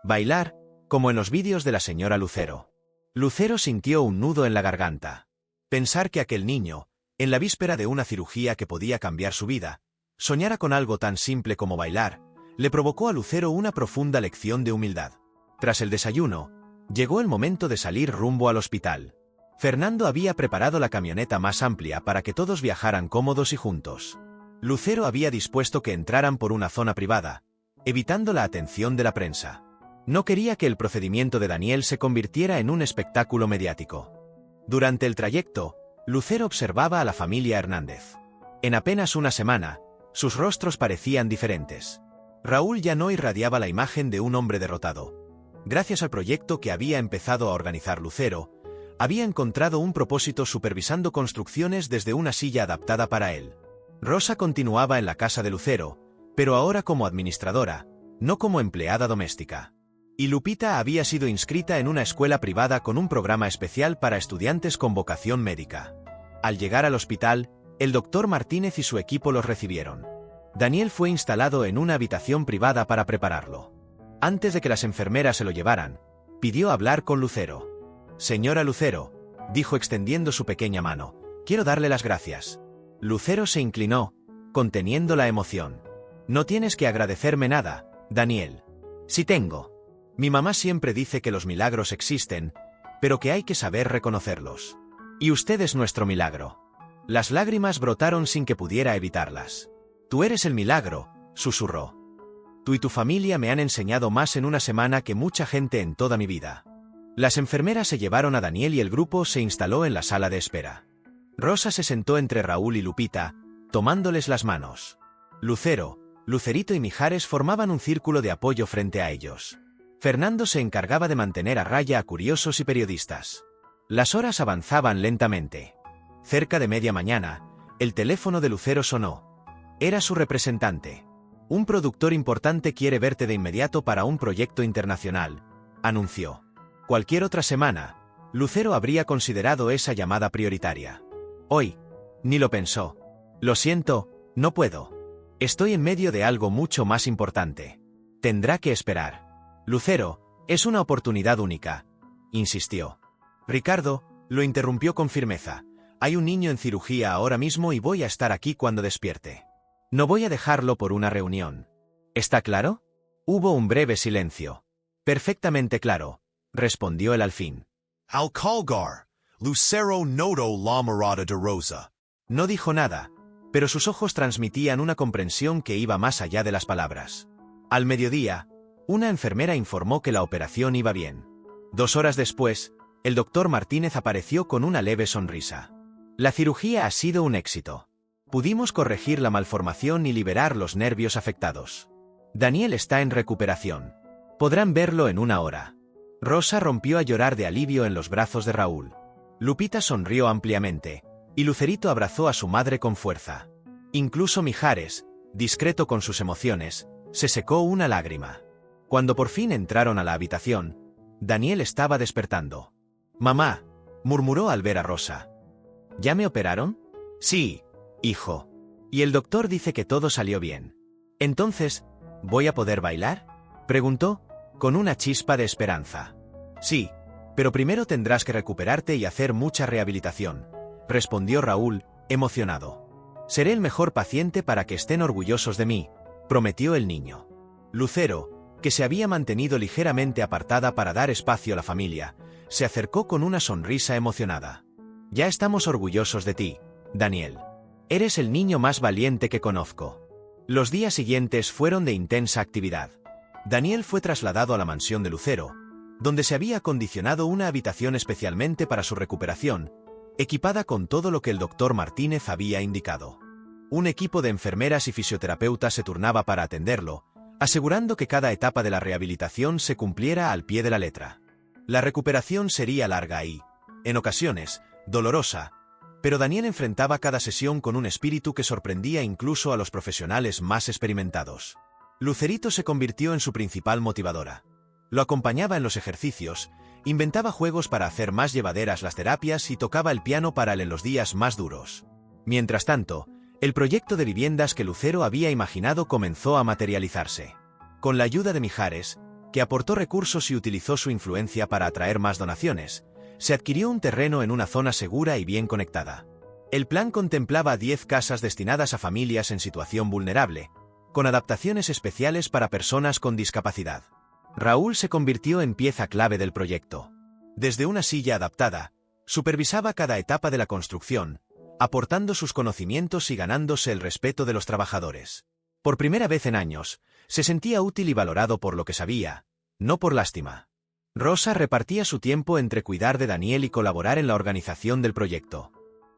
«Bailar, como en los vídeos de la señora Lucero». Lucero sintió un nudo en la garganta. Pensar que aquel niño, en la víspera de una cirugía que podía cambiar su vida, soñara con algo tan simple como bailar, le provocó a Lucero una profunda lección de humildad. Tras el desayuno, llegó el momento de salir rumbo al hospital. Fernando había preparado la camioneta más amplia para que todos viajaran cómodos y juntos. Lucero había dispuesto que entraran por una zona privada, evitando la atención de la prensa. No quería que el procedimiento de Daniel se convirtiera en un espectáculo mediático. Durante el trayecto, Lucero observaba a la familia Hernández. En apenas una semana, sus rostros parecían diferentes. Raúl ya no irradiaba la imagen de un hombre derrotado. Gracias al proyecto que había empezado a organizar Lucero, había encontrado un propósito supervisando construcciones desde una silla adaptada para él. Rosa continuaba en la casa de Lucero, pero ahora como administradora, no como empleada doméstica. Y Lupita había sido inscrita en una escuela privada con un programa especial para estudiantes con vocación médica. Al llegar al hospital, el doctor Martínez y su equipo los recibieron. Daniel fue instalado en una habitación privada para prepararlo. Antes de que las enfermeras se lo llevaran, pidió hablar con Lucero. «Señora Lucero», dijo extendiendo su pequeña mano, «quiero darle las gracias». Lucero se inclinó, conteniendo la emoción. «No tienes que agradecerme nada, Daniel». «Sí tengo. Mi mamá siempre dice que los milagros existen, pero que hay que saber reconocerlos. Y usted es nuestro milagro». Las lágrimas brotaron sin que pudiera evitarlas. «Tú eres el milagro», susurró. «Tú y tu familia me han enseñado más en una semana que mucha gente en toda mi vida». Las enfermeras se llevaron a Daniel y el grupo se instaló en la sala de espera. Rosa se sentó entre Raúl y Lupita, tomándoles las manos. Lucero, Lucerito y Mijares formaban un círculo de apoyo frente a ellos. Fernando se encargaba de mantener a raya a curiosos y periodistas. Las horas avanzaban lentamente. Cerca de media mañana, el teléfono de Lucero sonó. Era su representante. «Un productor importante quiere verte de inmediato para un proyecto internacional», anunció. Cualquier otra semana, Lucero habría considerado esa llamada prioritaria. Hoy, ni lo pensó. «Lo siento, no puedo. Estoy en medio de algo mucho más importante. Tendrá que esperar». «Lucero, es una oportunidad única», insistió. Ricardo lo interrumpió con firmeza. «Hay un niño en cirugía ahora mismo y voy a estar aquí cuando despierte. No voy a dejarlo por una reunión. ¿Está claro?». Hubo un breve silencio. «Perfectamente claro», respondió él al fin. Al colgar, Lucero notó la mirada de Rosa. No dijo nada, pero sus ojos transmitían una comprensión que iba más allá de las palabras. Al mediodía, Una enfermera informó que la operación iba bien. 2 horas después, el doctor Martínez apareció con una leve sonrisa. La cirugía ha sido un éxito. Pudimos corregir la malformación y liberar los nervios afectados. Daniel está en recuperación. Podrán verlo en 1 hora. Rosa rompió a llorar de alivio en los brazos de Raúl. Lupita sonrió ampliamente, y Lucerito abrazó a su madre con fuerza. Incluso Mijares, discreto con sus emociones, se secó una lágrima. Cuando por fin entraron a la habitación, Daniel estaba despertando. «Mamá», murmuró al ver a Rosa. «¿Ya me operaron?» «Sí, hijo. Y el doctor dice que todo salió bien. Entonces, ¿voy a poder bailar?», preguntó, con una chispa de esperanza. «Sí, pero primero tendrás que recuperarte y hacer mucha rehabilitación», respondió Raúl, emocionado. «Seré el mejor paciente para que estén orgullosos de mí», prometió el niño. Lucero, que se había mantenido ligeramente apartada para dar espacio a la familia, se acercó con una sonrisa emocionada. «Ya estamos orgullosos de ti, Daniel. Eres el niño más valiente que conozco». Los días siguientes fueron de intensa actividad. Daniel fue trasladado a la mansión de Lucero, donde se había acondicionado una habitación especialmente para su recuperación, equipada con todo lo que el doctor Martínez había indicado. Un equipo de enfermeras y fisioterapeutas se turnaba para atenderlo, asegurando que cada etapa de la rehabilitación se cumpliera al pie de la letra. La recuperación sería larga y, en ocasiones, dolorosa, pero Daniel enfrentaba cada sesión con un espíritu que sorprendía incluso a los profesionales más experimentados. Lucerito se convirtió en su principal motivadora. Lo acompañaba en los ejercicios, inventaba juegos para hacer más llevaderas las terapias y tocaba el piano para él en los días más duros. Mientras tanto, el proyecto de viviendas que Lucero había imaginado comenzó a materializarse. Con la ayuda de Mijares, que aportó recursos y utilizó su influencia para atraer más donaciones, se adquirió un terreno en una zona segura y bien conectada. El plan contemplaba 10 casas destinadas a familias en situación vulnerable, con adaptaciones especiales para personas con discapacidad. Raúl se convirtió en pieza clave del proyecto. Desde una silla adaptada, supervisaba cada etapa de la construcción, aportando sus conocimientos y ganándose el respeto de los trabajadores. Por primera vez en años, se sentía útil y valorado por lo que sabía, no por lástima. Rosa repartía su tiempo entre cuidar de Daniel y colaborar en la organización del proyecto.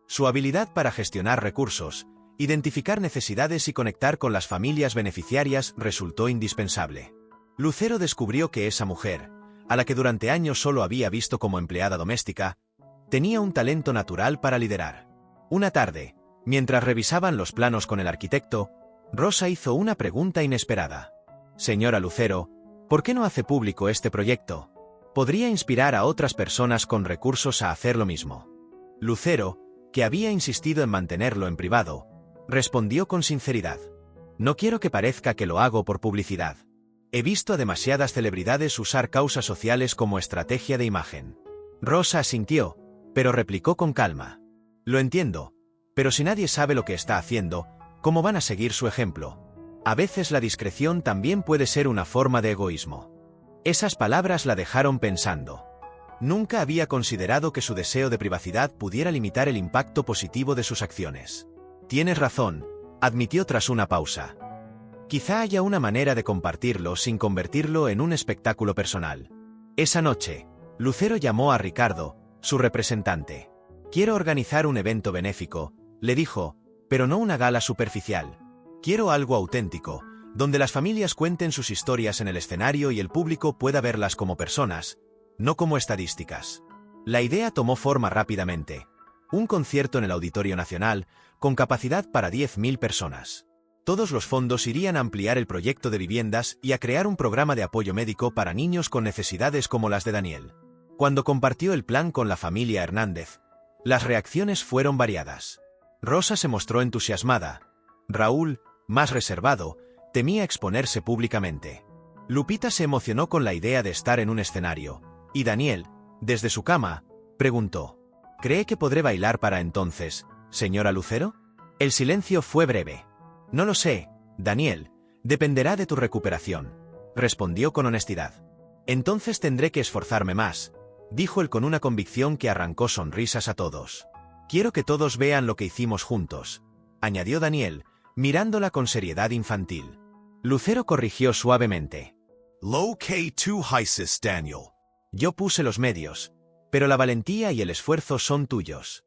Su habilidad para gestionar recursos, identificar necesidades y conectar con las familias beneficiarias resultó indispensable. Lucero descubrió que esa mujer, a la que durante años solo había visto como empleada doméstica, tenía un talento natural para liderar. Una tarde, mientras revisaban los planos con el arquitecto, Rosa hizo una pregunta inesperada. «Señora Lucero, ¿por qué no hace público este proyecto? Podría inspirar a otras personas con recursos a hacer lo mismo». Lucero, que había insistido en mantenerlo en privado, respondió con sinceridad. «No quiero que parezca que lo hago por publicidad. He visto a demasiadas celebridades usar causas sociales como estrategia de imagen». Rosa asintió, pero replicó con calma. «Lo entiendo, pero si nadie sabe lo que está haciendo, ¿cómo van a seguir su ejemplo? A veces la discreción también puede ser una forma de egoísmo». Esas palabras la dejaron pensando. Nunca había considerado que su deseo de privacidad pudiera limitar el impacto positivo de sus acciones. «Tienes razón», admitió tras una pausa. «Quizá haya una manera de compartirlo sin convertirlo en un espectáculo personal». Esa noche, Lucero llamó a Ricardo, su representante. «Quiero organizar un evento benéfico», le dijo, «pero no una gala superficial. Quiero algo auténtico, donde las familias cuenten sus historias en el escenario y el público pueda verlas como personas, no como estadísticas». La idea tomó forma rápidamente. Un concierto en el Auditorio Nacional, con capacidad para 10.000 personas. Todos los fondos irían a ampliar el proyecto de viviendas y a crear un programa de apoyo médico para niños con necesidades como las de Daniel. Cuando compartió el plan con la familia Hernández, las reacciones fueron variadas. Rosa se mostró entusiasmada. Raúl, más reservado, temía exponerse públicamente. Lupita se emocionó con la idea de estar en un escenario, y Daniel, desde su cama, preguntó: «¿Cree que podré bailar para entonces, señora Lucero?». El silencio fue breve. «No lo sé, Daniel, dependerá de tu recuperación», respondió con honestidad. «Entonces tendré que esforzarme más», dijo él con una convicción que arrancó sonrisas a todos. «Quiero que todos vean lo que hicimos juntos», añadió Daniel, mirándola con seriedad infantil. Lucero corrigió suavemente: Lo que tú dices, Daniel. Yo puse los medios, pero la valentía y el esfuerzo son tuyos.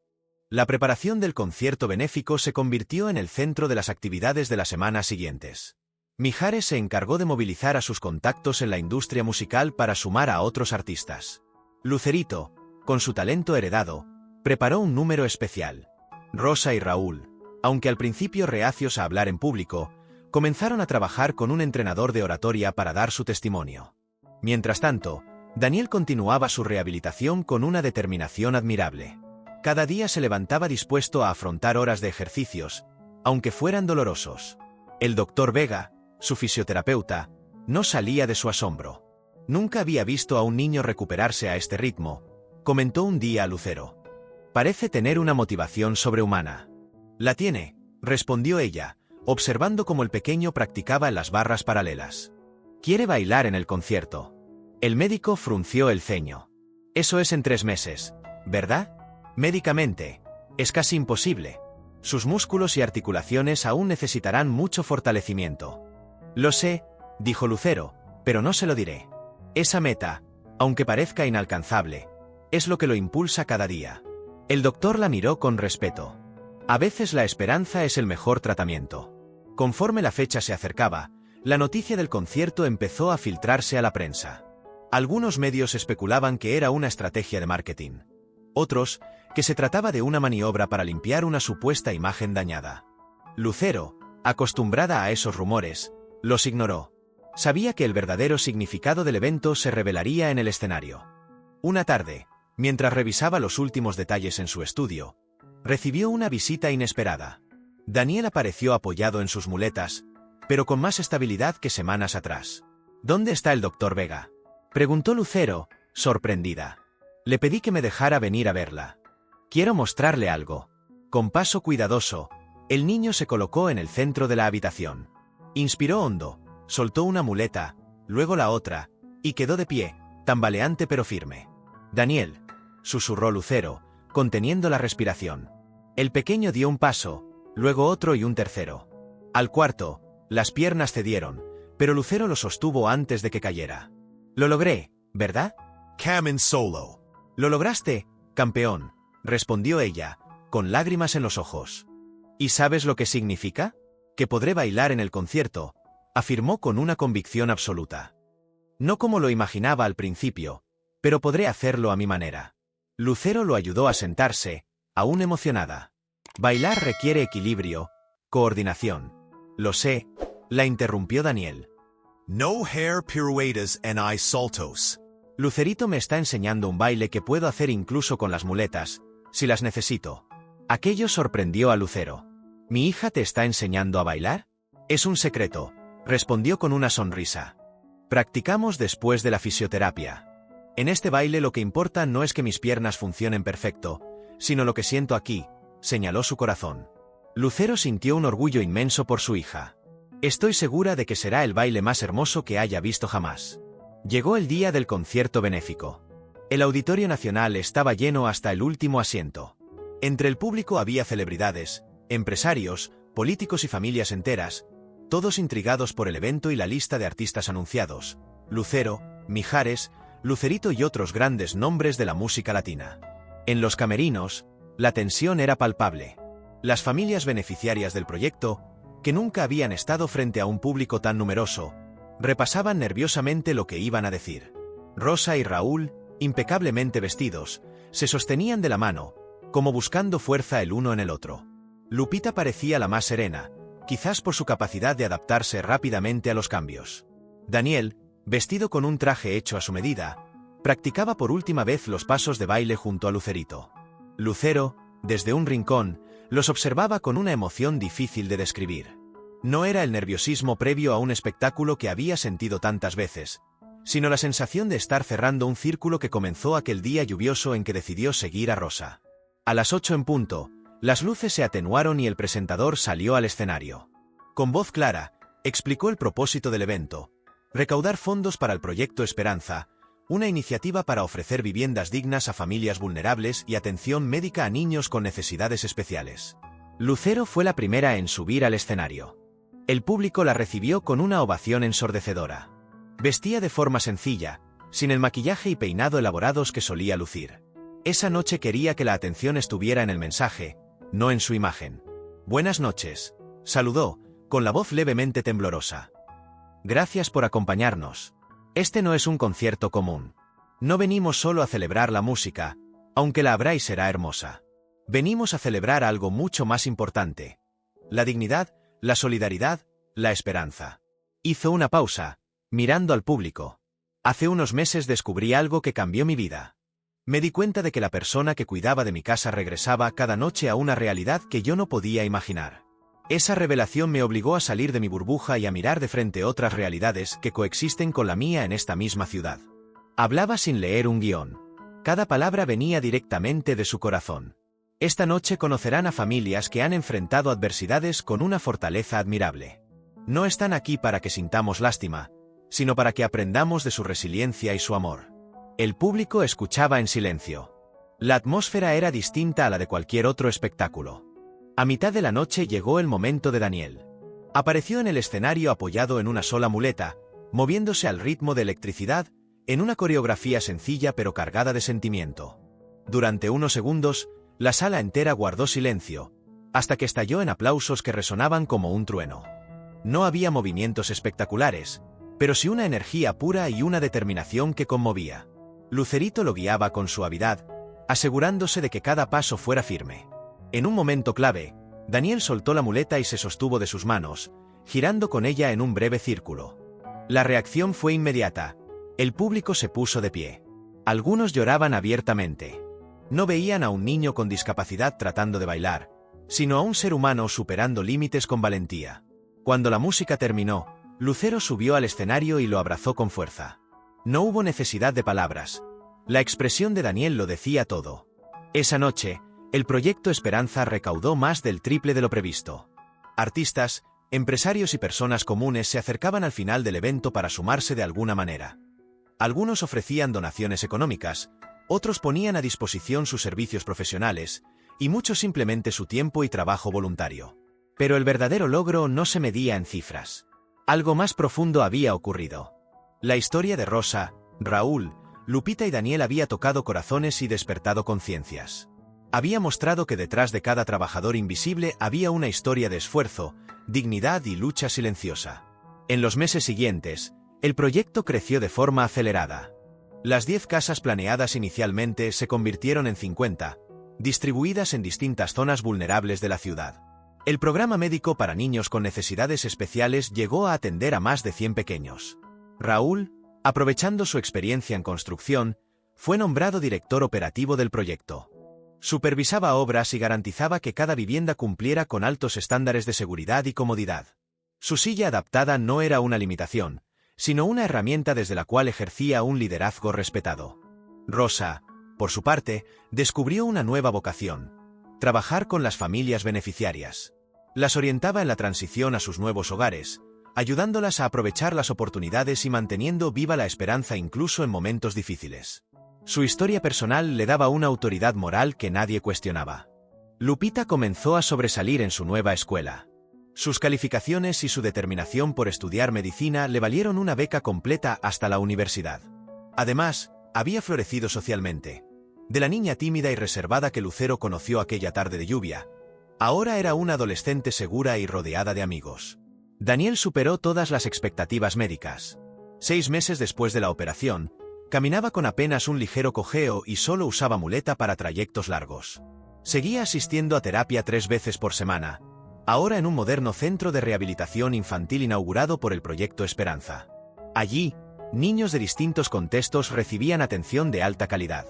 La preparación del concierto benéfico se convirtió en el centro de las actividades de las semanas siguientes. Mijares se encargó de movilizar a sus contactos en la industria musical para sumar a otros artistas. Lucerito, con su talento heredado, preparó un número especial. Rosa y Raúl, aunque al principio reacios a hablar en público, comenzaron a trabajar con un entrenador de oratoria para dar su testimonio. Mientras tanto, Daniel continuaba su rehabilitación con una determinación admirable. Cada día se levantaba dispuesto a afrontar horas de ejercicios, aunque fueran dolorosos. El doctor Vega, su fisioterapeuta, no salía de su asombro. Nunca había visto a un niño recuperarse a este ritmo, comentó un día a Lucero. Parece tener una motivación sobrehumana. La tiene, respondió ella, observando cómo el pequeño practicaba en las barras paralelas. Quiere bailar en el concierto. El médico frunció el ceño. Eso es en 3 meses, ¿verdad? Médicamente, es casi imposible. Sus músculos y articulaciones aún necesitarán mucho fortalecimiento. Lo sé, dijo Lucero, pero no se lo diré. Esa meta, aunque parezca inalcanzable, es lo que lo impulsa cada día. El doctor la miró con respeto. A veces la esperanza es el mejor tratamiento. Conforme la fecha se acercaba, la noticia del concierto empezó a filtrarse a la prensa. Algunos medios especulaban que era una estrategia de marketing. Otros, que se trataba de una maniobra para limpiar una supuesta imagen dañada. Lucero, acostumbrada a esos rumores, los ignoró. Sabía que el verdadero significado del evento se revelaría en el escenario. Una tarde, mientras revisaba los últimos detalles en su estudio, recibió una visita inesperada. Daniel apareció apoyado en sus muletas, pero con más estabilidad que semanas atrás. ¿Dónde está el doctor Vega?, preguntó Lucero, sorprendida. Le pedí que me dejara venir a verla. Quiero mostrarle algo. Con paso cuidadoso, el niño se colocó en el centro de la habitación. Inspiró hondo, soltó una muleta, luego la otra, y quedó de pie, tambaleante pero firme. Daniel, susurró Lucero, conteniendo la respiración. El pequeño dio un paso, luego otro y un tercero. Al cuarto, las piernas cedieron, pero Lucero lo sostuvo antes de que cayera. Lo logré, ¿verdad? Camin solo. Lo lograste, campeón, respondió ella, con lágrimas en los ojos. ¿Y sabes lo que significa? Que podré bailar en el concierto, afirmó con una convicción absoluta. No como lo imaginaba al principio, pero podré hacerlo a mi manera. Lucero lo ayudó a sentarse, aún emocionada. Bailar requiere equilibrio, coordinación. Lo sé, la interrumpió Daniel. No hair piruetas and I saltos. Lucerito me está enseñando un baile que puedo hacer incluso con las muletas, si las necesito. Aquello sorprendió a Lucero. ¿Mi hija te está enseñando a bailar? Es un secreto, respondió con una sonrisa. Practicamos después de la fisioterapia. En este baile lo que importa no es que mis piernas funcionen perfecto, sino lo que siento aquí, señaló su corazón. Lucero sintió un orgullo inmenso por su hija. Estoy segura de que será el baile más hermoso que haya visto jamás. Llegó el día del concierto benéfico. El Auditorio Nacional estaba lleno hasta el último asiento. Entre el público había celebridades, empresarios, políticos y familias enteras, todos intrigados por el evento y la lista de artistas anunciados. Lucero, Mijares, Lucerito y otros grandes nombres de la música latina. En los camerinos, la tensión era palpable. Las familias beneficiarias del proyecto, que nunca habían estado frente a un público tan numeroso, repasaban nerviosamente lo que iban a decir. Rosa y Raúl, impecablemente vestidos, se sostenían de la mano, como buscando fuerza el uno en el otro. Lupita parecía la más serena, quizás por su capacidad de adaptarse rápidamente a los cambios. Daniel, vestido con un traje hecho a su medida, practicaba por última vez los pasos de baile junto a Lucerito. Lucero, desde un rincón, los observaba con una emoción difícil de describir. No era el nerviosismo previo a un espectáculo que había sentido tantas veces, sino la sensación de estar cerrando un círculo que comenzó aquel día lluvioso en que decidió seguir a Rosa. A las 8 en punto, las luces se atenuaron y el presentador salió al escenario. Con voz clara, explicó el propósito del evento: recaudar fondos para el proyecto Esperanza, una iniciativa para ofrecer viviendas dignas a familias vulnerables y atención médica a niños con necesidades especiales. Lucero fue la primera en subir al escenario. El público la recibió con una ovación ensordecedora. Vestía de forma sencilla, sin el maquillaje y peinado elaborados que solía lucir. Esa noche quería que la atención estuviera en el mensaje, no en su imagen. «Buenas noches», saludó, con la voz levemente temblorosa. «Gracias por acompañarnos. Este no es un concierto común. No venimos solo a celebrar la música, aunque la habrá y será hermosa. Venimos a celebrar algo mucho más importante. La dignidad, la solidaridad, la esperanza». Hizo una pausa, mirando al público. «Hace unos meses descubrí algo que cambió mi vida. Me di cuenta de que la persona que cuidaba de mi casa regresaba cada noche a una realidad que yo no podía imaginar. Esa revelación me obligó a salir de mi burbuja y a mirar de frente otras realidades que coexisten con la mía en esta misma ciudad». Hablaba sin leer un guión. Cada palabra venía directamente de su corazón. Esta noche conocerán a familias que han enfrentado adversidades con una fortaleza admirable. No están aquí para que sintamos lástima, sino para que aprendamos de su resiliencia y su amor. El público escuchaba en silencio. La atmósfera era distinta a la de cualquier otro espectáculo. A mitad de la noche llegó el momento de Daniel. Apareció en el escenario apoyado en una sola muleta, moviéndose al ritmo de electricidad, en una coreografía sencilla pero cargada de sentimiento. Durante unos segundos, la sala entera guardó silencio, hasta que estalló en aplausos que resonaban como un trueno. No había movimientos espectaculares, pero sí una energía pura y una determinación que conmovía. Lucerito lo guiaba con suavidad, asegurándose de que cada paso fuera firme. En un momento clave, Daniel soltó la muleta y se sostuvo de sus manos, girando con ella en un breve círculo. La reacción fue inmediata. El público se puso de pie. Algunos lloraban abiertamente. No veían a un niño con discapacidad tratando de bailar, sino a un ser humano superando límites con valentía. Cuando la música terminó, Lucero subió al escenario y lo abrazó con fuerza. No hubo necesidad de palabras. La expresión de Daniel lo decía todo. Esa noche, el proyecto Esperanza recaudó más del triple de lo previsto. Artistas, empresarios y personas comunes se acercaban al final del evento para sumarse de alguna manera. Algunos ofrecían donaciones económicas, otros ponían a disposición sus servicios profesionales, y muchos simplemente su tiempo y trabajo voluntario. Pero el verdadero logro no se medía en cifras. Algo más profundo había ocurrido. La historia de Rosa, Raúl, Lupita y Daniel había tocado corazones y despertado conciencias. Había mostrado que detrás de cada trabajador invisible había una historia de esfuerzo, dignidad y lucha silenciosa. En los meses siguientes, el proyecto creció de forma acelerada. Las 10 casas planeadas inicialmente se convirtieron en 50, distribuidas en distintas zonas vulnerables de la ciudad. El programa médico para niños con necesidades especiales llegó a atender a más de 100 pequeños. Raúl, aprovechando su experiencia en construcción, fue nombrado director operativo del proyecto. Supervisaba obras y garantizaba que cada vivienda cumpliera con altos estándares de seguridad y comodidad. Su silla adaptada no era una limitación, sino una herramienta desde la cual ejercía un liderazgo respetado. Rosa, por su parte, descubrió una nueva vocación: trabajar con las familias beneficiarias. Las orientaba en la transición a sus nuevos hogares, ayudándolas a aprovechar las oportunidades y manteniendo viva la esperanza incluso en momentos difíciles. Su historia personal le daba una autoridad moral que nadie cuestionaba. Lupita comenzó a sobresalir en su nueva escuela. Sus calificaciones y su determinación por estudiar medicina le valieron una beca completa hasta la universidad. Además, había florecido socialmente. De la niña tímida y reservada que Lucero conoció aquella tarde de lluvia, ahora era una adolescente segura y rodeada de amigos. Daniel superó todas las expectativas médicas. 6 meses después de la operación, caminaba con apenas un ligero cojeo y solo usaba muleta para trayectos largos. Seguía asistiendo a terapia 3 veces por semana, ahora en un moderno centro de rehabilitación infantil inaugurado por el Proyecto Esperanza. Allí, niños de distintos contextos recibían atención de alta calidad.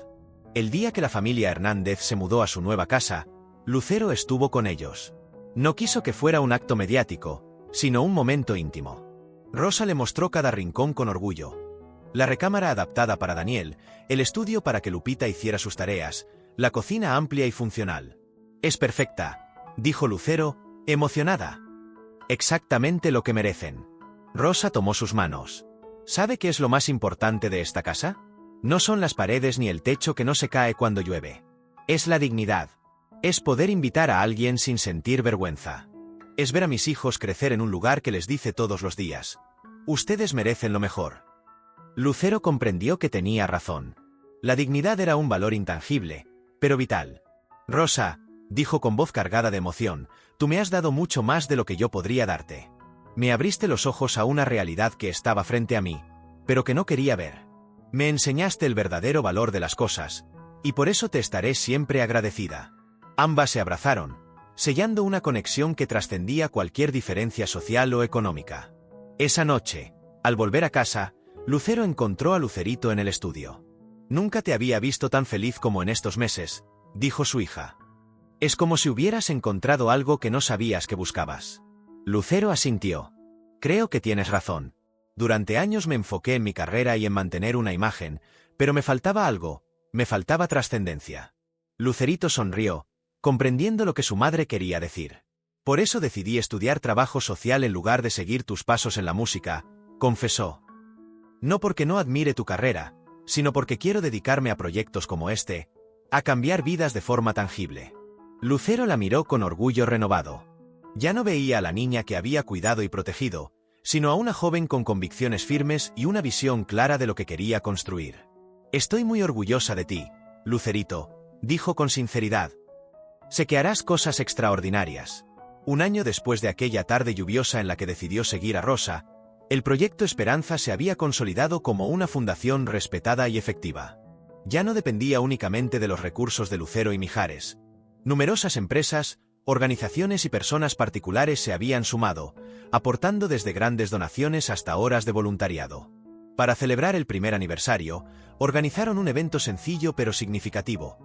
El día que la familia Hernández se mudó a su nueva casa, Lucero estuvo con ellos. No quiso que fuera un acto mediático, sino un momento íntimo. Rosa le mostró cada rincón con orgullo. La recámara adaptada para Daniel, el estudio para que Lupita hiciera sus tareas, la cocina amplia y funcional. «Es perfecta», dijo Lucero, emocionada. «Exactamente lo que merecen». Rosa tomó sus manos. ¿Sabe qué es lo más importante de esta casa? No son las paredes ni el techo que no se cae cuando llueve. Es la dignidad. Es poder invitar a alguien sin sentir vergüenza. Es ver a mis hijos crecer en un lugar que les dice todos los días: ustedes merecen lo mejor. Lucero comprendió que tenía razón. La dignidad era un valor intangible, pero vital. Rosa, dijo con voz cargada de emoción, tú me has dado mucho más de lo que yo podría darte. Me abriste los ojos a una realidad que estaba frente a mí, pero que no quería ver. Me enseñaste el verdadero valor de las cosas, y por eso te estaré siempre agradecida. Ambas se abrazaron, sellando una conexión que trascendía cualquier diferencia social o económica. Esa noche, al volver a casa, Lucero encontró a Lucerito en el estudio. Nunca te había visto tan feliz como en estos meses, dijo su hija. Es como si hubieras encontrado algo que no sabías que buscabas. Lucero asintió. Creo que tienes razón. Durante años me enfoqué en mi carrera y en mantener una imagen, pero me faltaba algo, me faltaba trascendencia. Lucerito sonrió, comprendiendo lo que su madre quería decir. Por eso decidí estudiar trabajo social en lugar de seguir tus pasos en la música, confesó. No porque no admire tu carrera, sino porque quiero dedicarme a proyectos como este, a cambiar vidas de forma tangible. Lucero la miró con orgullo renovado. Ya no veía a la niña que había cuidado y protegido, sino a una joven con convicciones firmes y una visión clara de lo que quería construir. Estoy muy orgullosa de ti, Lucerito, dijo con sinceridad. Sé que harás cosas extraordinarias. Un año después de aquella tarde lluviosa en la que decidió seguir a Rosa, el proyecto Esperanza se había consolidado como una fundación respetada y efectiva. Ya no dependía únicamente de los recursos de Lucero y Mijares. Numerosas empresas, organizaciones y personas particulares se habían sumado, aportando desde grandes donaciones hasta horas de voluntariado. Para celebrar el primer aniversario, organizaron un evento sencillo pero significativo: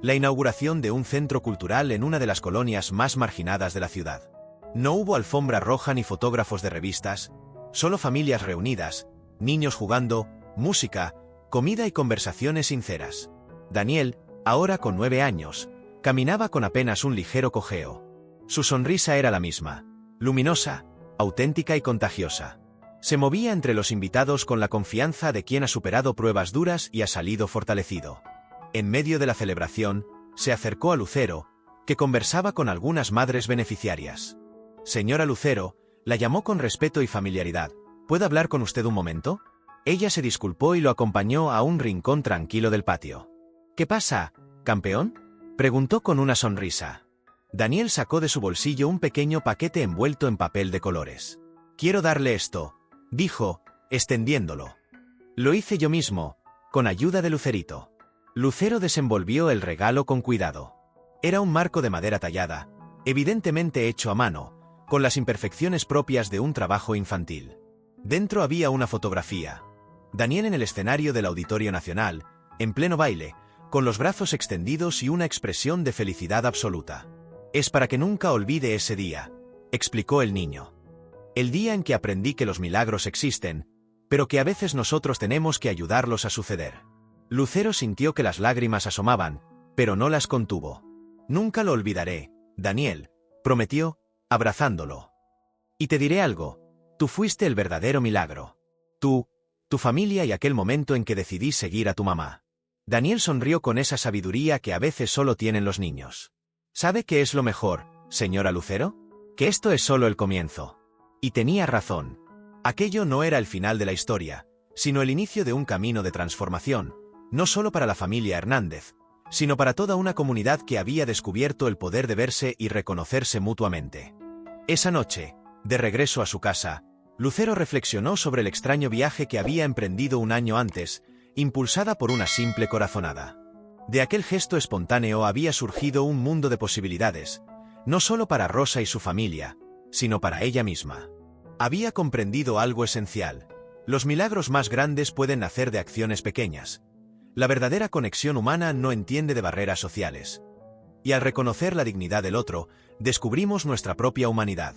la inauguración de un centro cultural en una de las colonias más marginadas de la ciudad. No hubo alfombra roja ni fotógrafos de revistas, solo familias reunidas, niños jugando, música, comida y conversaciones sinceras. Daniel, ahora con 9 años, caminaba con apenas un ligero cojeo. Su sonrisa era la misma, luminosa, auténtica y contagiosa. Se movía entre los invitados con la confianza de quien ha superado pruebas duras y ha salido fortalecido. En medio de la celebración, se acercó a Lucero, que conversaba con algunas madres beneficiarias. Señora Lucero, la llamó con respeto y familiaridad. ¿Puedo hablar con usted un momento? Ella se disculpó y lo acompañó a un rincón tranquilo del patio. ¿Qué pasa, campeón?, preguntó con una sonrisa. Daniel sacó de su bolsillo un pequeño paquete envuelto en papel de colores. Quiero darle esto, dijo, extendiéndolo. Lo hice yo mismo, con ayuda de Lucerito. Lucero desenvolvió el regalo con cuidado. Era un marco de madera tallada, evidentemente hecho a mano, con las imperfecciones propias de un trabajo infantil. Dentro había una fotografía. Daniel en el escenario del Auditorio Nacional, en pleno baile, con los brazos extendidos y una expresión de felicidad absoluta. Es para que nunca olvide ese día, explicó el niño. El día en que aprendí que los milagros existen, pero que a veces nosotros tenemos que ayudarlos a suceder. Lucero sintió que las lágrimas asomaban, pero no las contuvo. Nunca lo olvidaré, Daniel, prometió, abrazándolo. Y te diré algo, tú fuiste el verdadero milagro. Tú, tu familia y aquel momento en que decidí seguir a tu mamá. Daniel sonrió con esa sabiduría que a veces solo tienen los niños. ¿Sabe qué es lo mejor, señora Lucero? Que esto es solo el comienzo. Y tenía razón. Aquello no era el final de la historia, sino el inicio de un camino de transformación, no solo para la familia Hernández, sino para toda una comunidad que había descubierto el poder de verse y reconocerse mutuamente. Esa noche, de regreso a su casa, Lucero reflexionó sobre el extraño viaje que había emprendido un año antes, impulsada por una simple corazonada. De aquel gesto espontáneo había surgido un mundo de posibilidades, no solo para Rosa y su familia, sino para ella misma. Había comprendido algo esencial: los milagros más grandes pueden nacer de acciones pequeñas. La verdadera conexión humana no entiende de barreras sociales. Y al reconocer la dignidad del otro, descubrimos nuestra propia humanidad.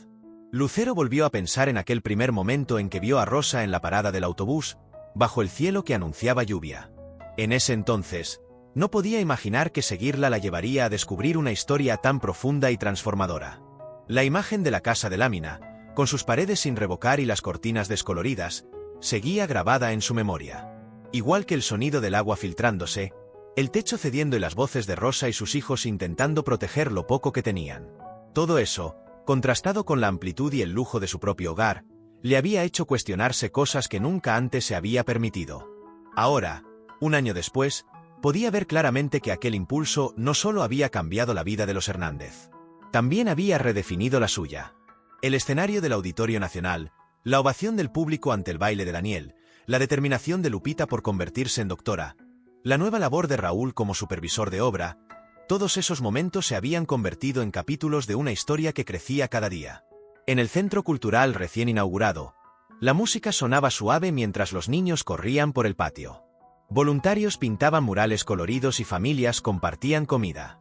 Lucero volvió a pensar en aquel primer momento en que vio a Rosa en la parada del autobús, bajo el cielo que anunciaba lluvia. En ese entonces, no podía imaginar que seguirla la llevaría a descubrir una historia tan profunda y transformadora. La imagen de la casa de lámina, con sus paredes sin revocar y las cortinas descoloridas, seguía grabada en su memoria. Igual que el sonido del agua filtrándose, el techo cediendo y las voces de Rosa y sus hijos intentando proteger lo poco que tenían. Todo eso, contrastado con la amplitud y el lujo de su propio hogar, le había hecho cuestionarse cosas que nunca antes se había permitido. Ahora, un año después, podía ver claramente que aquel impulso no solo había cambiado la vida de los Hernández, también había redefinido la suya. El escenario del Auditorio Nacional, la ovación del público ante el baile de Daniel, la determinación de Lupita por convertirse en doctora, la nueva labor de Raúl como supervisor de obra, todos esos momentos se habían convertido en capítulos de una historia que crecía cada día. En el centro cultural recién inaugurado, la música sonaba suave mientras los niños corrían por el patio. Voluntarios pintaban murales coloridos y familias compartían comida.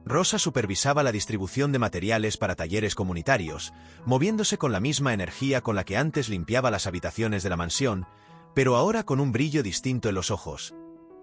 Rosa supervisaba la distribución de materiales para talleres comunitarios, moviéndose con la misma energía con la que antes limpiaba las habitaciones de la mansión, pero ahora con un brillo distinto en los ojos.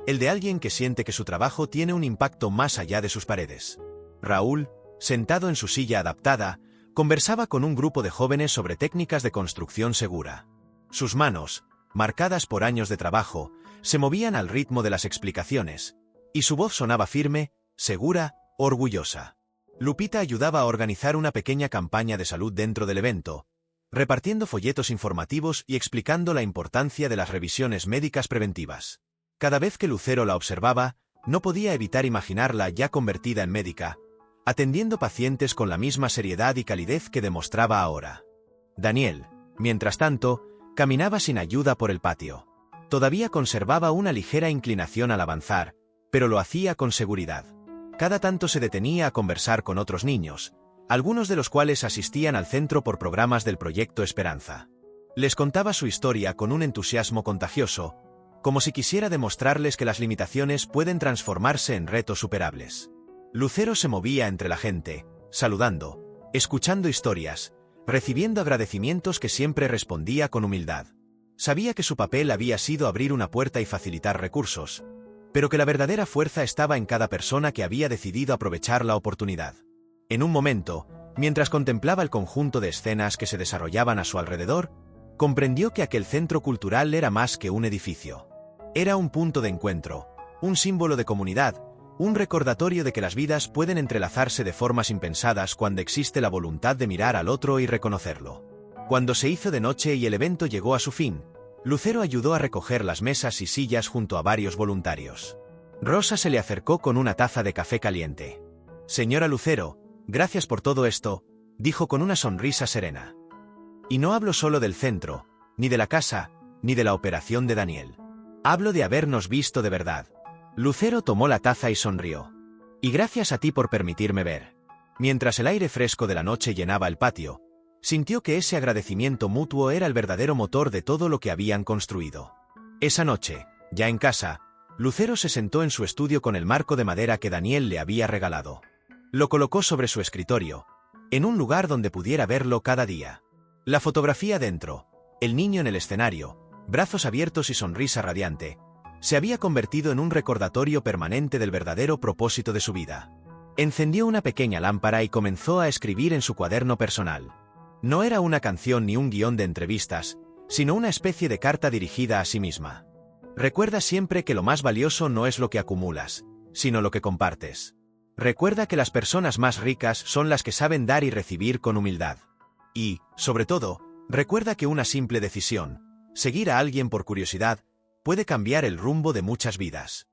El de alguien que siente que su trabajo tiene un impacto más allá de sus paredes. Raúl, sentado en su silla adaptada, conversaba con un grupo de jóvenes sobre técnicas de construcción segura. Sus manos, marcadas por años de trabajo, se movían al ritmo de las explicaciones, y su voz sonaba firme, segura, orgullosa. Lupita ayudaba a organizar una pequeña campaña de salud dentro del evento, repartiendo folletos informativos y explicando la importancia de las revisiones médicas preventivas. Cada vez que Lucero la observaba, no podía evitar imaginarla ya convertida en médica, atendiendo pacientes con la misma seriedad y calidez que demostraba ahora. Daniel, mientras tanto, caminaba sin ayuda por el patio. Todavía conservaba una ligera inclinación al avanzar, pero lo hacía con seguridad. Cada tanto se detenía a conversar con otros niños, algunos de los cuales asistían al centro por programas del Proyecto Esperanza. Les contaba su historia con un entusiasmo contagioso, como si quisiera demostrarles que las limitaciones pueden transformarse en retos superables. Lucero se movía entre la gente, saludando, escuchando historias, recibiendo agradecimientos que siempre respondía con humildad. Sabía que su papel había sido abrir una puerta y facilitar recursos, pero que la verdadera fuerza estaba en cada persona que había decidido aprovechar la oportunidad. En un momento, mientras contemplaba el conjunto de escenas que se desarrollaban a su alrededor, comprendió que aquel centro cultural era más que un edificio. Era un punto de encuentro, un símbolo de comunidad, un recordatorio de que las vidas pueden entrelazarse de formas impensadas cuando existe la voluntad de mirar al otro y reconocerlo. Cuando se hizo de noche y el evento llegó a su fin, Lucero ayudó a recoger las mesas y sillas junto a varios voluntarios. Rosa se le acercó con una taza de café caliente. «Señora Lucero, gracias por todo esto», dijo con una sonrisa serena. «Y no hablo solo del centro, ni de la casa, ni de la operación de Daniel. Hablo de habernos visto de verdad». Lucero tomó la taza y sonrió. «Y gracias a ti por permitirme ver». Mientras el aire fresco de la noche llenaba el patio, sintió que ese agradecimiento mutuo era el verdadero motor de todo lo que habían construido. Esa noche, ya en casa, Lucero se sentó en su estudio con el marco de madera que Daniel le había regalado. Lo colocó sobre su escritorio, en un lugar donde pudiera verlo cada día. La fotografía dentro, el niño en el escenario, brazos abiertos y sonrisa radiante, se había convertido en un recordatorio permanente del verdadero propósito de su vida. Encendió una pequeña lámpara y comenzó a escribir en su cuaderno personal. No era una canción ni un guión de entrevistas, sino una especie de carta dirigida a sí misma. Recuerda siempre que lo más valioso no es lo que acumulas, sino lo que compartes. Recuerda que las personas más ricas son las que saben dar y recibir con humildad. Y, sobre todo, recuerda que una simple decisión, seguir a alguien por curiosidad, puede cambiar el rumbo de muchas vidas.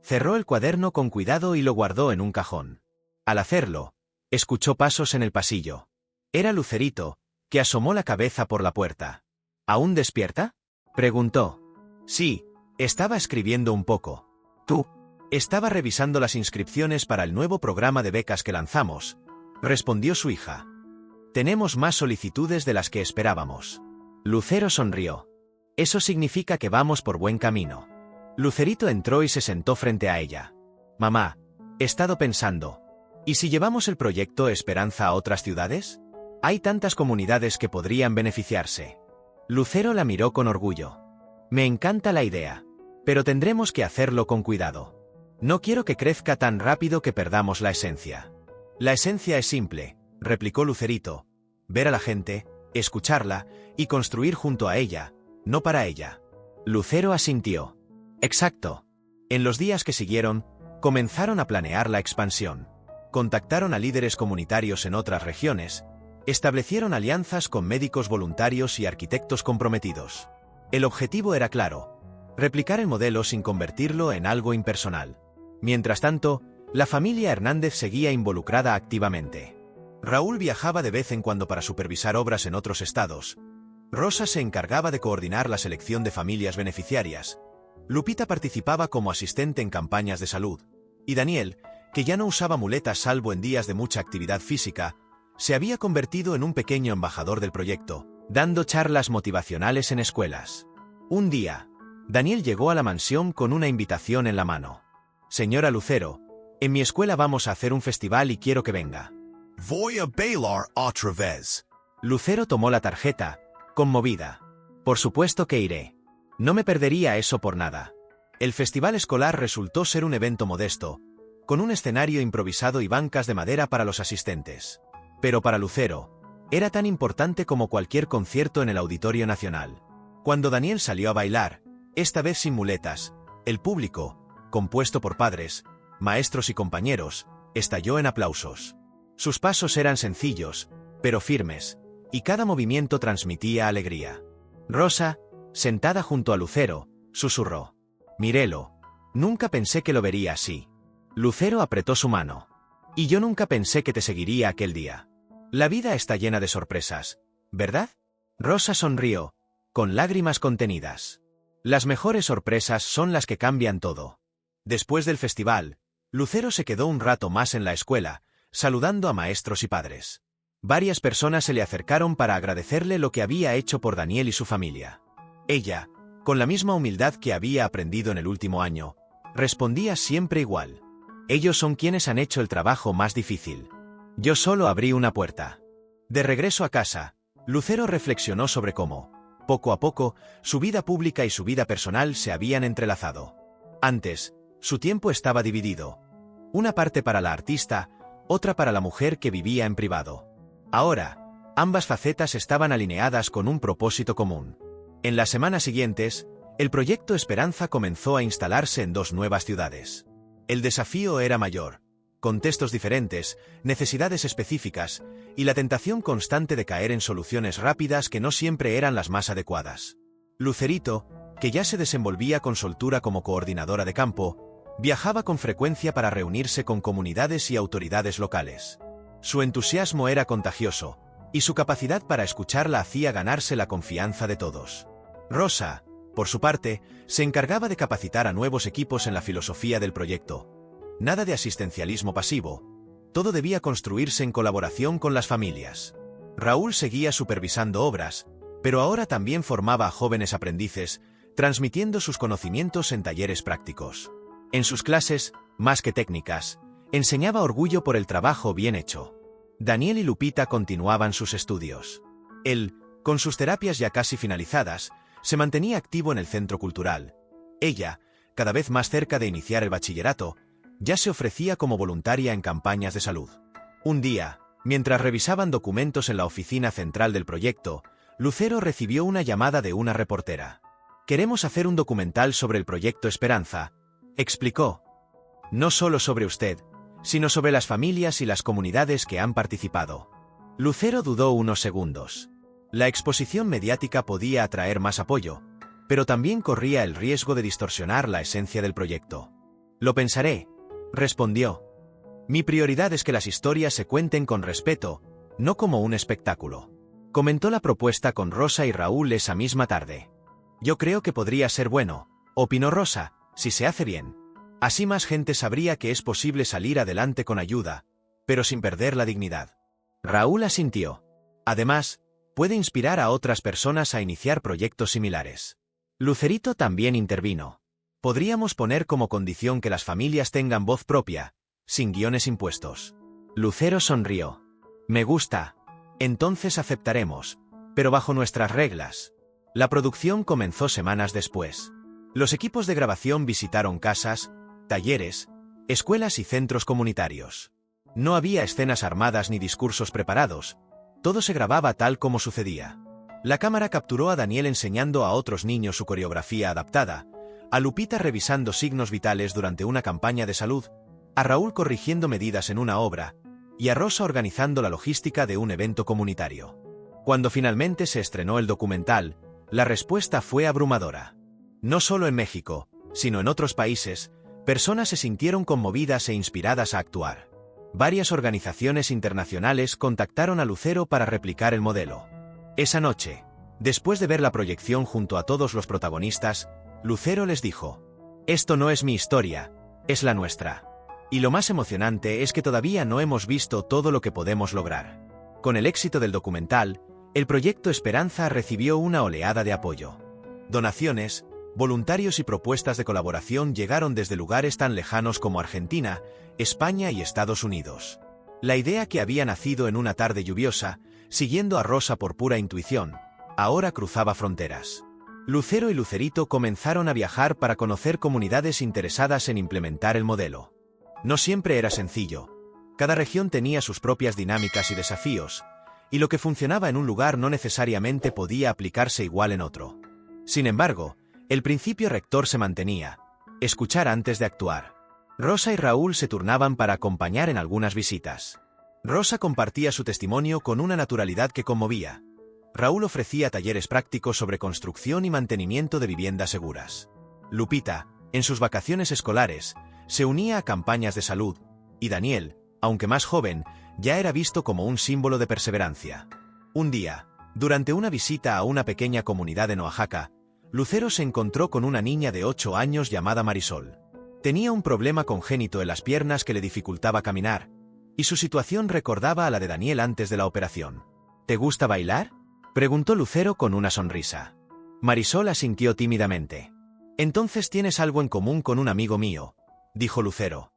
Cerró el cuaderno con cuidado y lo guardó en un cajón. Al hacerlo, escuchó pasos en el pasillo. Era Lucerito, que asomó la cabeza por la puerta. ¿Aún despierta?, preguntó. Sí, estaba escribiendo un poco. ¿Tú? Estaba revisando las inscripciones para el nuevo programa de becas que lanzamos, respondió su hija. Tenemos más solicitudes de las que esperábamos. Lucero sonrió. Eso significa que vamos por buen camino. Lucerito entró y se sentó frente a ella. Mamá, he estado pensando, ¿y si llevamos el proyecto Esperanza a otras ciudades? Hay tantas comunidades que podrían beneficiarse. Lucero la miró con orgullo. Me encanta la idea, pero tendremos que hacerlo con cuidado. No quiero que crezca tan rápido que perdamos la esencia. La esencia es simple, replicó Lucerito. Ver a la gente, escucharla y construir junto a ella, no para ella. Lucero asintió. Exacto. En los días que siguieron, comenzaron a planear la expansión. Contactaron a líderes comunitarios en otras regiones, Establecieron alianzas con médicos voluntarios y arquitectos comprometidos. El objetivo era claro: replicar el modelo sin convertirlo en algo impersonal. Mientras tanto, la familia Hernández seguía involucrada activamente. Raúl viajaba de vez en cuando para supervisar obras en otros estados. Rosa se encargaba de coordinar la selección de familias beneficiarias. Lupita participaba como asistente en campañas de salud. Y Daniel, que ya no usaba muletas salvo en días de mucha actividad física, se había convertido en un pequeño embajador del proyecto, dando charlas motivacionales en escuelas. Un día, Daniel llegó a la mansión con una invitación en la mano. «Señora Lucero, en mi escuela vamos a hacer un festival y quiero que venga». Voy a bailar otra vez. Lucero tomó la tarjeta, conmovida. «Por supuesto que iré. No me perdería eso por nada». El festival escolar resultó ser un evento modesto, con un escenario improvisado y bancas de madera para los asistentes. Pero para Lucero, era tan importante como cualquier concierto en el Auditorio Nacional. Cuando Daniel salió a bailar, esta vez sin muletas, el público, compuesto por padres, maestros y compañeros, estalló en aplausos. Sus pasos eran sencillos, pero firmes, y cada movimiento transmitía alegría. Rosa, sentada junto a Lucero, susurró: «Mírelo, nunca pensé que lo vería así». Lucero apretó su mano. «Y yo nunca pensé que te seguiría aquel día». La vida está llena de sorpresas, ¿verdad? Rosa sonrió, con lágrimas contenidas. Las mejores sorpresas son las que cambian todo. Después del festival, Lucero se quedó un rato más en la escuela, saludando a maestros y padres. Varias personas se le acercaron para agradecerle lo que había hecho por Daniel y su familia. Ella, con la misma humildad que había aprendido en el último año, respondía siempre igual: «Ellos son quienes han hecho el trabajo más difícil. Yo solo abrí una puerta». De regreso a casa, Lucero reflexionó sobre cómo, poco a poco, su vida pública y su vida personal se habían entrelazado. Antes, su tiempo estaba dividido. Una parte para la artista, otra para la mujer que vivía en privado. Ahora, ambas facetas estaban alineadas con un propósito común. En las semanas siguientes, el proyecto Esperanza comenzó a instalarse en 2 nuevas ciudades. El desafío era mayor: contextos diferentes, necesidades específicas, y la tentación constante de caer en soluciones rápidas que no siempre eran las más adecuadas. Lucerito, que ya se desenvolvía con soltura como coordinadora de campo, viajaba con frecuencia para reunirse con comunidades y autoridades locales. Su entusiasmo era contagioso, y su capacidad para escuchar la hacía ganarse la confianza de todos. Rosa, por su parte, se encargaba de capacitar a nuevos equipos en la filosofía del proyecto. Nada de asistencialismo pasivo. Todo debía construirse en colaboración con las familias. Raúl seguía supervisando obras, pero ahora también formaba a jóvenes aprendices, transmitiendo sus conocimientos en talleres prácticos. En sus clases, más que técnicas, enseñaba orgullo por el trabajo bien hecho. Daniel y Lupita continuaban sus estudios. Él, con sus terapias ya casi finalizadas, se mantenía activo en el centro cultural. Ella, cada vez más cerca de iniciar el bachillerato, ya se ofrecía como voluntaria en campañas de salud. Un día, mientras revisaban documentos en la oficina central del proyecto, Lucero recibió una llamada de una reportera. «Queremos hacer un documental sobre el proyecto Esperanza», explicó. «No solo sobre usted, sino sobre las familias y las comunidades que han participado». Lucero dudó unos segundos. La exposición mediática podía atraer más apoyo, pero también corría el riesgo de distorsionar la esencia del proyecto. «Lo pensaré», respondió. «Mi prioridad es que las historias se cuenten con respeto, no como un espectáculo». Comentó la propuesta con Rosa y Raúl esa misma tarde. «Yo creo que podría ser bueno», opinó Rosa, «si se hace bien. Así más gente sabría que es posible salir adelante con ayuda, pero sin perder la dignidad». Raúl asintió. «Además, puede inspirar a otras personas a iniciar proyectos similares». Lucerito también intervino. «Podríamos poner como condición que las familias tengan voz propia, sin guiones impuestos». Lucero sonrió. «Me gusta. Entonces aceptaremos, pero bajo nuestras reglas». La producción comenzó semanas después. Los equipos de grabación visitaron casas, talleres, escuelas y centros comunitarios. No había escenas armadas ni discursos preparados. Todo se grababa tal como sucedía. La cámara capturó a Daniel enseñando a otros niños su coreografía adaptada, a Lupita revisando signos vitales durante una campaña de salud, a Raúl corrigiendo medidas en una obra, y a Rosa organizando la logística de un evento comunitario. Cuando finalmente se estrenó el documental, la respuesta fue abrumadora. No solo en México, sino en otros países, personas se sintieron conmovidas e inspiradas a actuar. Varias organizaciones internacionales contactaron a Lucero para replicar el modelo. Esa noche, después de ver la proyección junto a todos los protagonistas, Lucero les dijo: «Esto no es mi historia, es la nuestra. Y lo más emocionante es que todavía no hemos visto todo lo que podemos lograr». Con el éxito del documental, el proyecto Esperanza recibió una oleada de apoyo. Donaciones, voluntarios y propuestas de colaboración llegaron desde lugares tan lejanos como Argentina, España y Estados Unidos. La idea que había nacido en una tarde lluviosa, siguiendo a Rosa por pura intuición, ahora cruzaba fronteras. Lucero y Lucerito comenzaron a viajar para conocer comunidades interesadas en implementar el modelo. No siempre era sencillo. Cada región tenía sus propias dinámicas y desafíos, y lo que funcionaba en un lugar no necesariamente podía aplicarse igual en otro. Sin embargo, el principio rector se mantenía: escuchar antes de actuar. Rosa y Raúl se turnaban para acompañar en algunas visitas. Rosa compartía su testimonio con una naturalidad que conmovía. Raúl ofrecía talleres prácticos sobre construcción y mantenimiento de viviendas seguras. Lupita, en sus vacaciones escolares, se unía a campañas de salud, y Daniel, aunque más joven, ya era visto como un símbolo de perseverancia. Un día, durante una visita a una pequeña comunidad en Oaxaca, Lucero se encontró con una niña de 8 años llamada Marisol. Tenía un problema congénito en las piernas que le dificultaba caminar, y su situación recordaba a la de Daniel antes de la operación. ¿Te gusta bailar?, preguntó Lucero con una sonrisa. Marisol asintió tímidamente. «Entonces tienes algo en común con un amigo mío», dijo Lucero.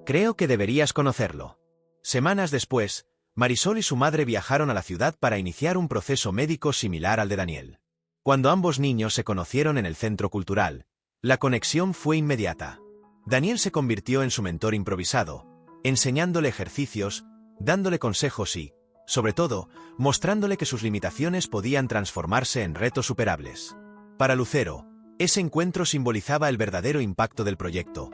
«Creo que deberías conocerlo». Semanas después, Marisol y su madre viajaron a la ciudad para iniciar un proceso médico similar al de Daniel. Cuando ambos niños se conocieron en el centro cultural, la conexión fue inmediata. Daniel se convirtió en su mentor improvisado, enseñándole ejercicios, dándole consejos y, sobre todo, mostrándole que sus limitaciones podían transformarse en retos superables. Para Lucero, ese encuentro simbolizaba el verdadero impacto del proyecto.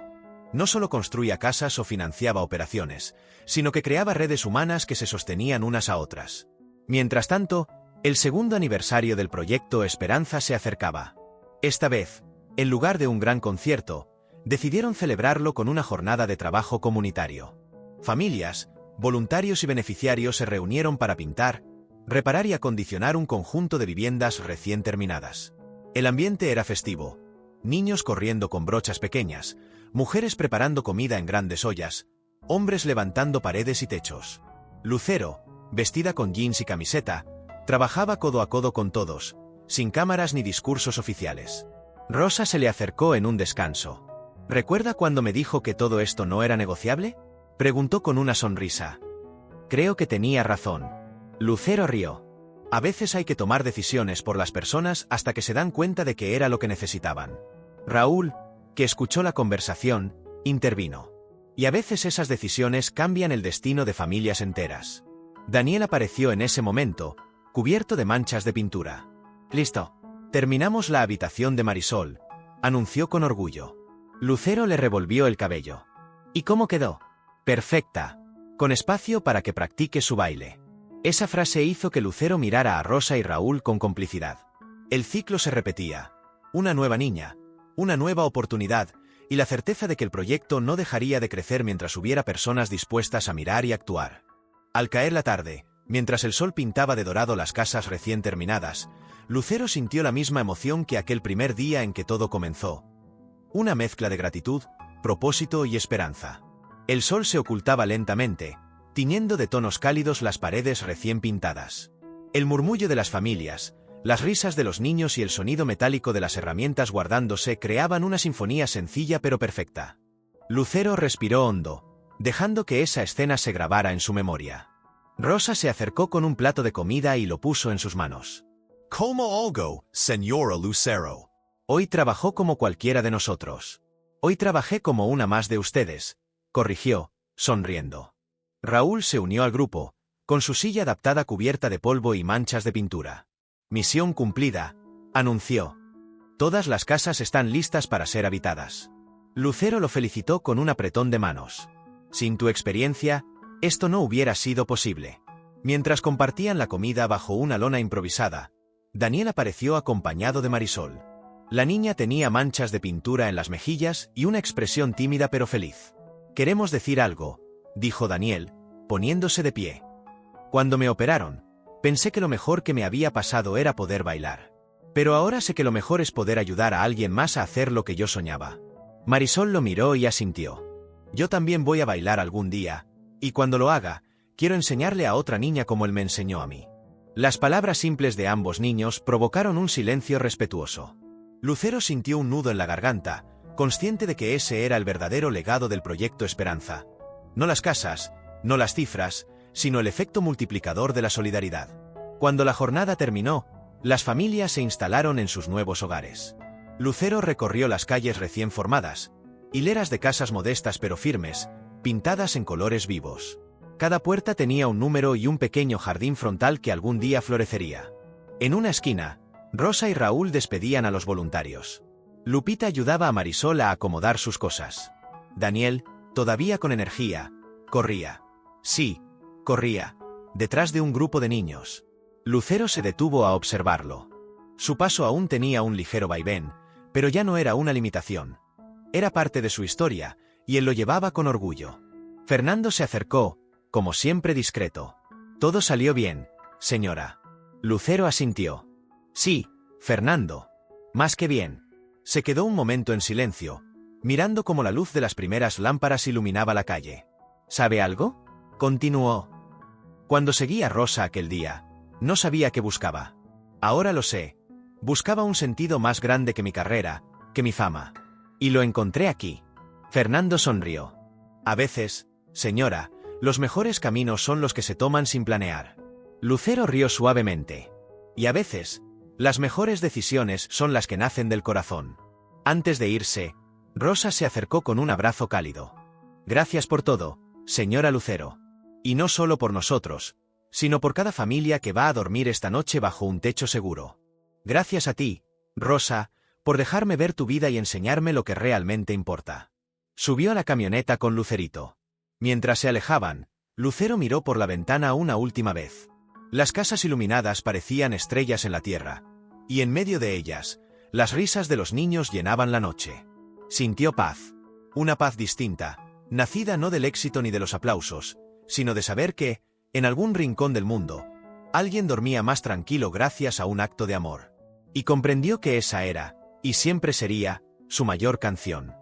No solo construía casas o financiaba operaciones, sino que creaba redes humanas que se sostenían unas a otras. Mientras tanto, el segundo aniversario del proyecto Esperanza se acercaba. Esta vez, en lugar de un gran concierto, decidieron celebrarlo con una jornada de trabajo comunitario. Familias, voluntarios y beneficiarios se reunieron para pintar, reparar y acondicionar un conjunto de viviendas recién terminadas. El ambiente era festivo. Niños corriendo con brochas pequeñas, mujeres preparando comida en grandes ollas, hombres levantando paredes y techos. Lucero, vestida con jeans y camiseta, trabajaba codo a codo con todos, sin cámaras ni discursos oficiales. Rosa se le acercó en un descanso. ¿Recuerda cuando me dijo que todo esto no era negociable?, preguntó con una sonrisa. Creo que tenía razón. Lucero rió. A veces hay que tomar decisiones por las personas hasta que se dan cuenta de que era lo que necesitaban. Raúl, que escuchó la conversación, intervino. Y a veces esas decisiones cambian el destino de familias enteras. Daniel apareció en ese momento, cubierto de manchas de pintura. «Listo. Terminamos la habitación de Marisol», anunció con orgullo. Lucero le revolvió el cabello. «¿Y cómo quedó?». «Perfecta. Con espacio para que practique su baile». Esa frase hizo que Lucero mirara a Rosa y Raúl con complicidad. El ciclo se repetía. Una nueva niña, una nueva oportunidad, y la certeza de que el proyecto no dejaría de crecer mientras hubiera personas dispuestas a mirar y actuar. Al caer la tarde, mientras el sol pintaba de dorado las casas recién terminadas, Lucero sintió la misma emoción que aquel primer día en que todo comenzó. Una mezcla de gratitud, propósito y esperanza. El sol se ocultaba lentamente, tiñendo de tonos cálidos las paredes recién pintadas. El murmullo de las familias, las risas de los niños y el sonido metálico de las herramientas guardándose creaban una sinfonía sencilla pero perfecta. Lucero respiró hondo, dejando que esa escena se grabara en su memoria. Rosa se acercó con un plato de comida y lo puso en sus manos. Como algo, señora Lucero. Hoy trabajó como cualquiera de nosotros. Hoy trabajé como una más de ustedes, corrigió, sonriendo. Raúl se unió al grupo, con su silla adaptada cubierta de polvo y manchas de pintura. Misión cumplida, anunció. Todas las casas están listas para ser habitadas. Lucero lo felicitó con un apretón de manos. Sin tu experiencia, Esto no hubiera sido posible. Mientras compartían la comida bajo una lona improvisada, Daniel apareció acompañado de Marisol. La niña tenía manchas de pintura en las mejillas y una expresión tímida pero feliz. «Queremos decir algo», dijo Daniel, poniéndose de pie. «Cuando me operaron, pensé que lo mejor que me había pasado era poder bailar. Pero ahora sé que lo mejor es poder ayudar a alguien más a hacer lo que yo soñaba». Marisol lo miró y asintió. «Yo también voy a bailar algún día, y cuando lo haga, quiero enseñarle a otra niña como él me enseñó a mí». Las palabras simples de ambos niños provocaron un silencio respetuoso. Lucero sintió un nudo en la garganta, consciente de que ese era el verdadero legado del Proyecto Esperanza. No las casas, no las cifras, sino el efecto multiplicador de la solidaridad. Cuando la jornada terminó, las familias se instalaron en sus nuevos hogares. Lucero recorrió las calles recién formadas, hileras de casas modestas pero firmes, pintadas en colores vivos. Cada puerta tenía un número y un pequeño jardín frontal que algún día florecería. En una esquina, Rosa y Raúl despedían a los voluntarios. Lupita ayudaba a Marisol a acomodar sus cosas. Daniel, todavía con energía, corría. Sí, corría, detrás de un grupo de niños. Lucero se detuvo a observarlo. Su paso aún tenía un ligero vaivén, pero ya no era una limitación. Era parte de su historia, y él lo llevaba con orgullo. Fernando se acercó, como siempre discreto. «Todo salió bien, señora». Lucero asintió. «Sí, Fernando. Más que bien». Se quedó un momento en silencio, mirando cómo la luz de las primeras lámparas iluminaba la calle. «¿Sabe algo?», continuó. «Cuando seguí a Rosa aquel día, no sabía qué buscaba. Ahora lo sé. Buscaba un sentido más grande que mi carrera, que mi fama. Y lo encontré aquí». Fernando sonrió. «A veces, señora, los mejores caminos son los que se toman sin planear». Lucero rió suavemente. «Y a veces, las mejores decisiones son las que nacen del corazón». Antes de irse, Rosa se acercó con un abrazo cálido. «Gracias por todo, señora Lucero. Y no solo por nosotros, sino por cada familia que va a dormir esta noche bajo un techo seguro. Gracias a ti, Rosa, por dejarme ver tu vida y enseñarme lo que realmente importa». Subió a la camioneta con Lucerito. Mientras se alejaban, Lucero miró por la ventana una última vez. Las casas iluminadas parecían estrellas en la tierra, y en medio de ellas, las risas de los niños llenaban la noche. Sintió paz. Una paz distinta, nacida no del éxito ni de los aplausos, sino de saber que, en algún rincón del mundo, alguien dormía más tranquilo gracias a un acto de amor. Y comprendió que esa era, y siempre sería, su mayor canción.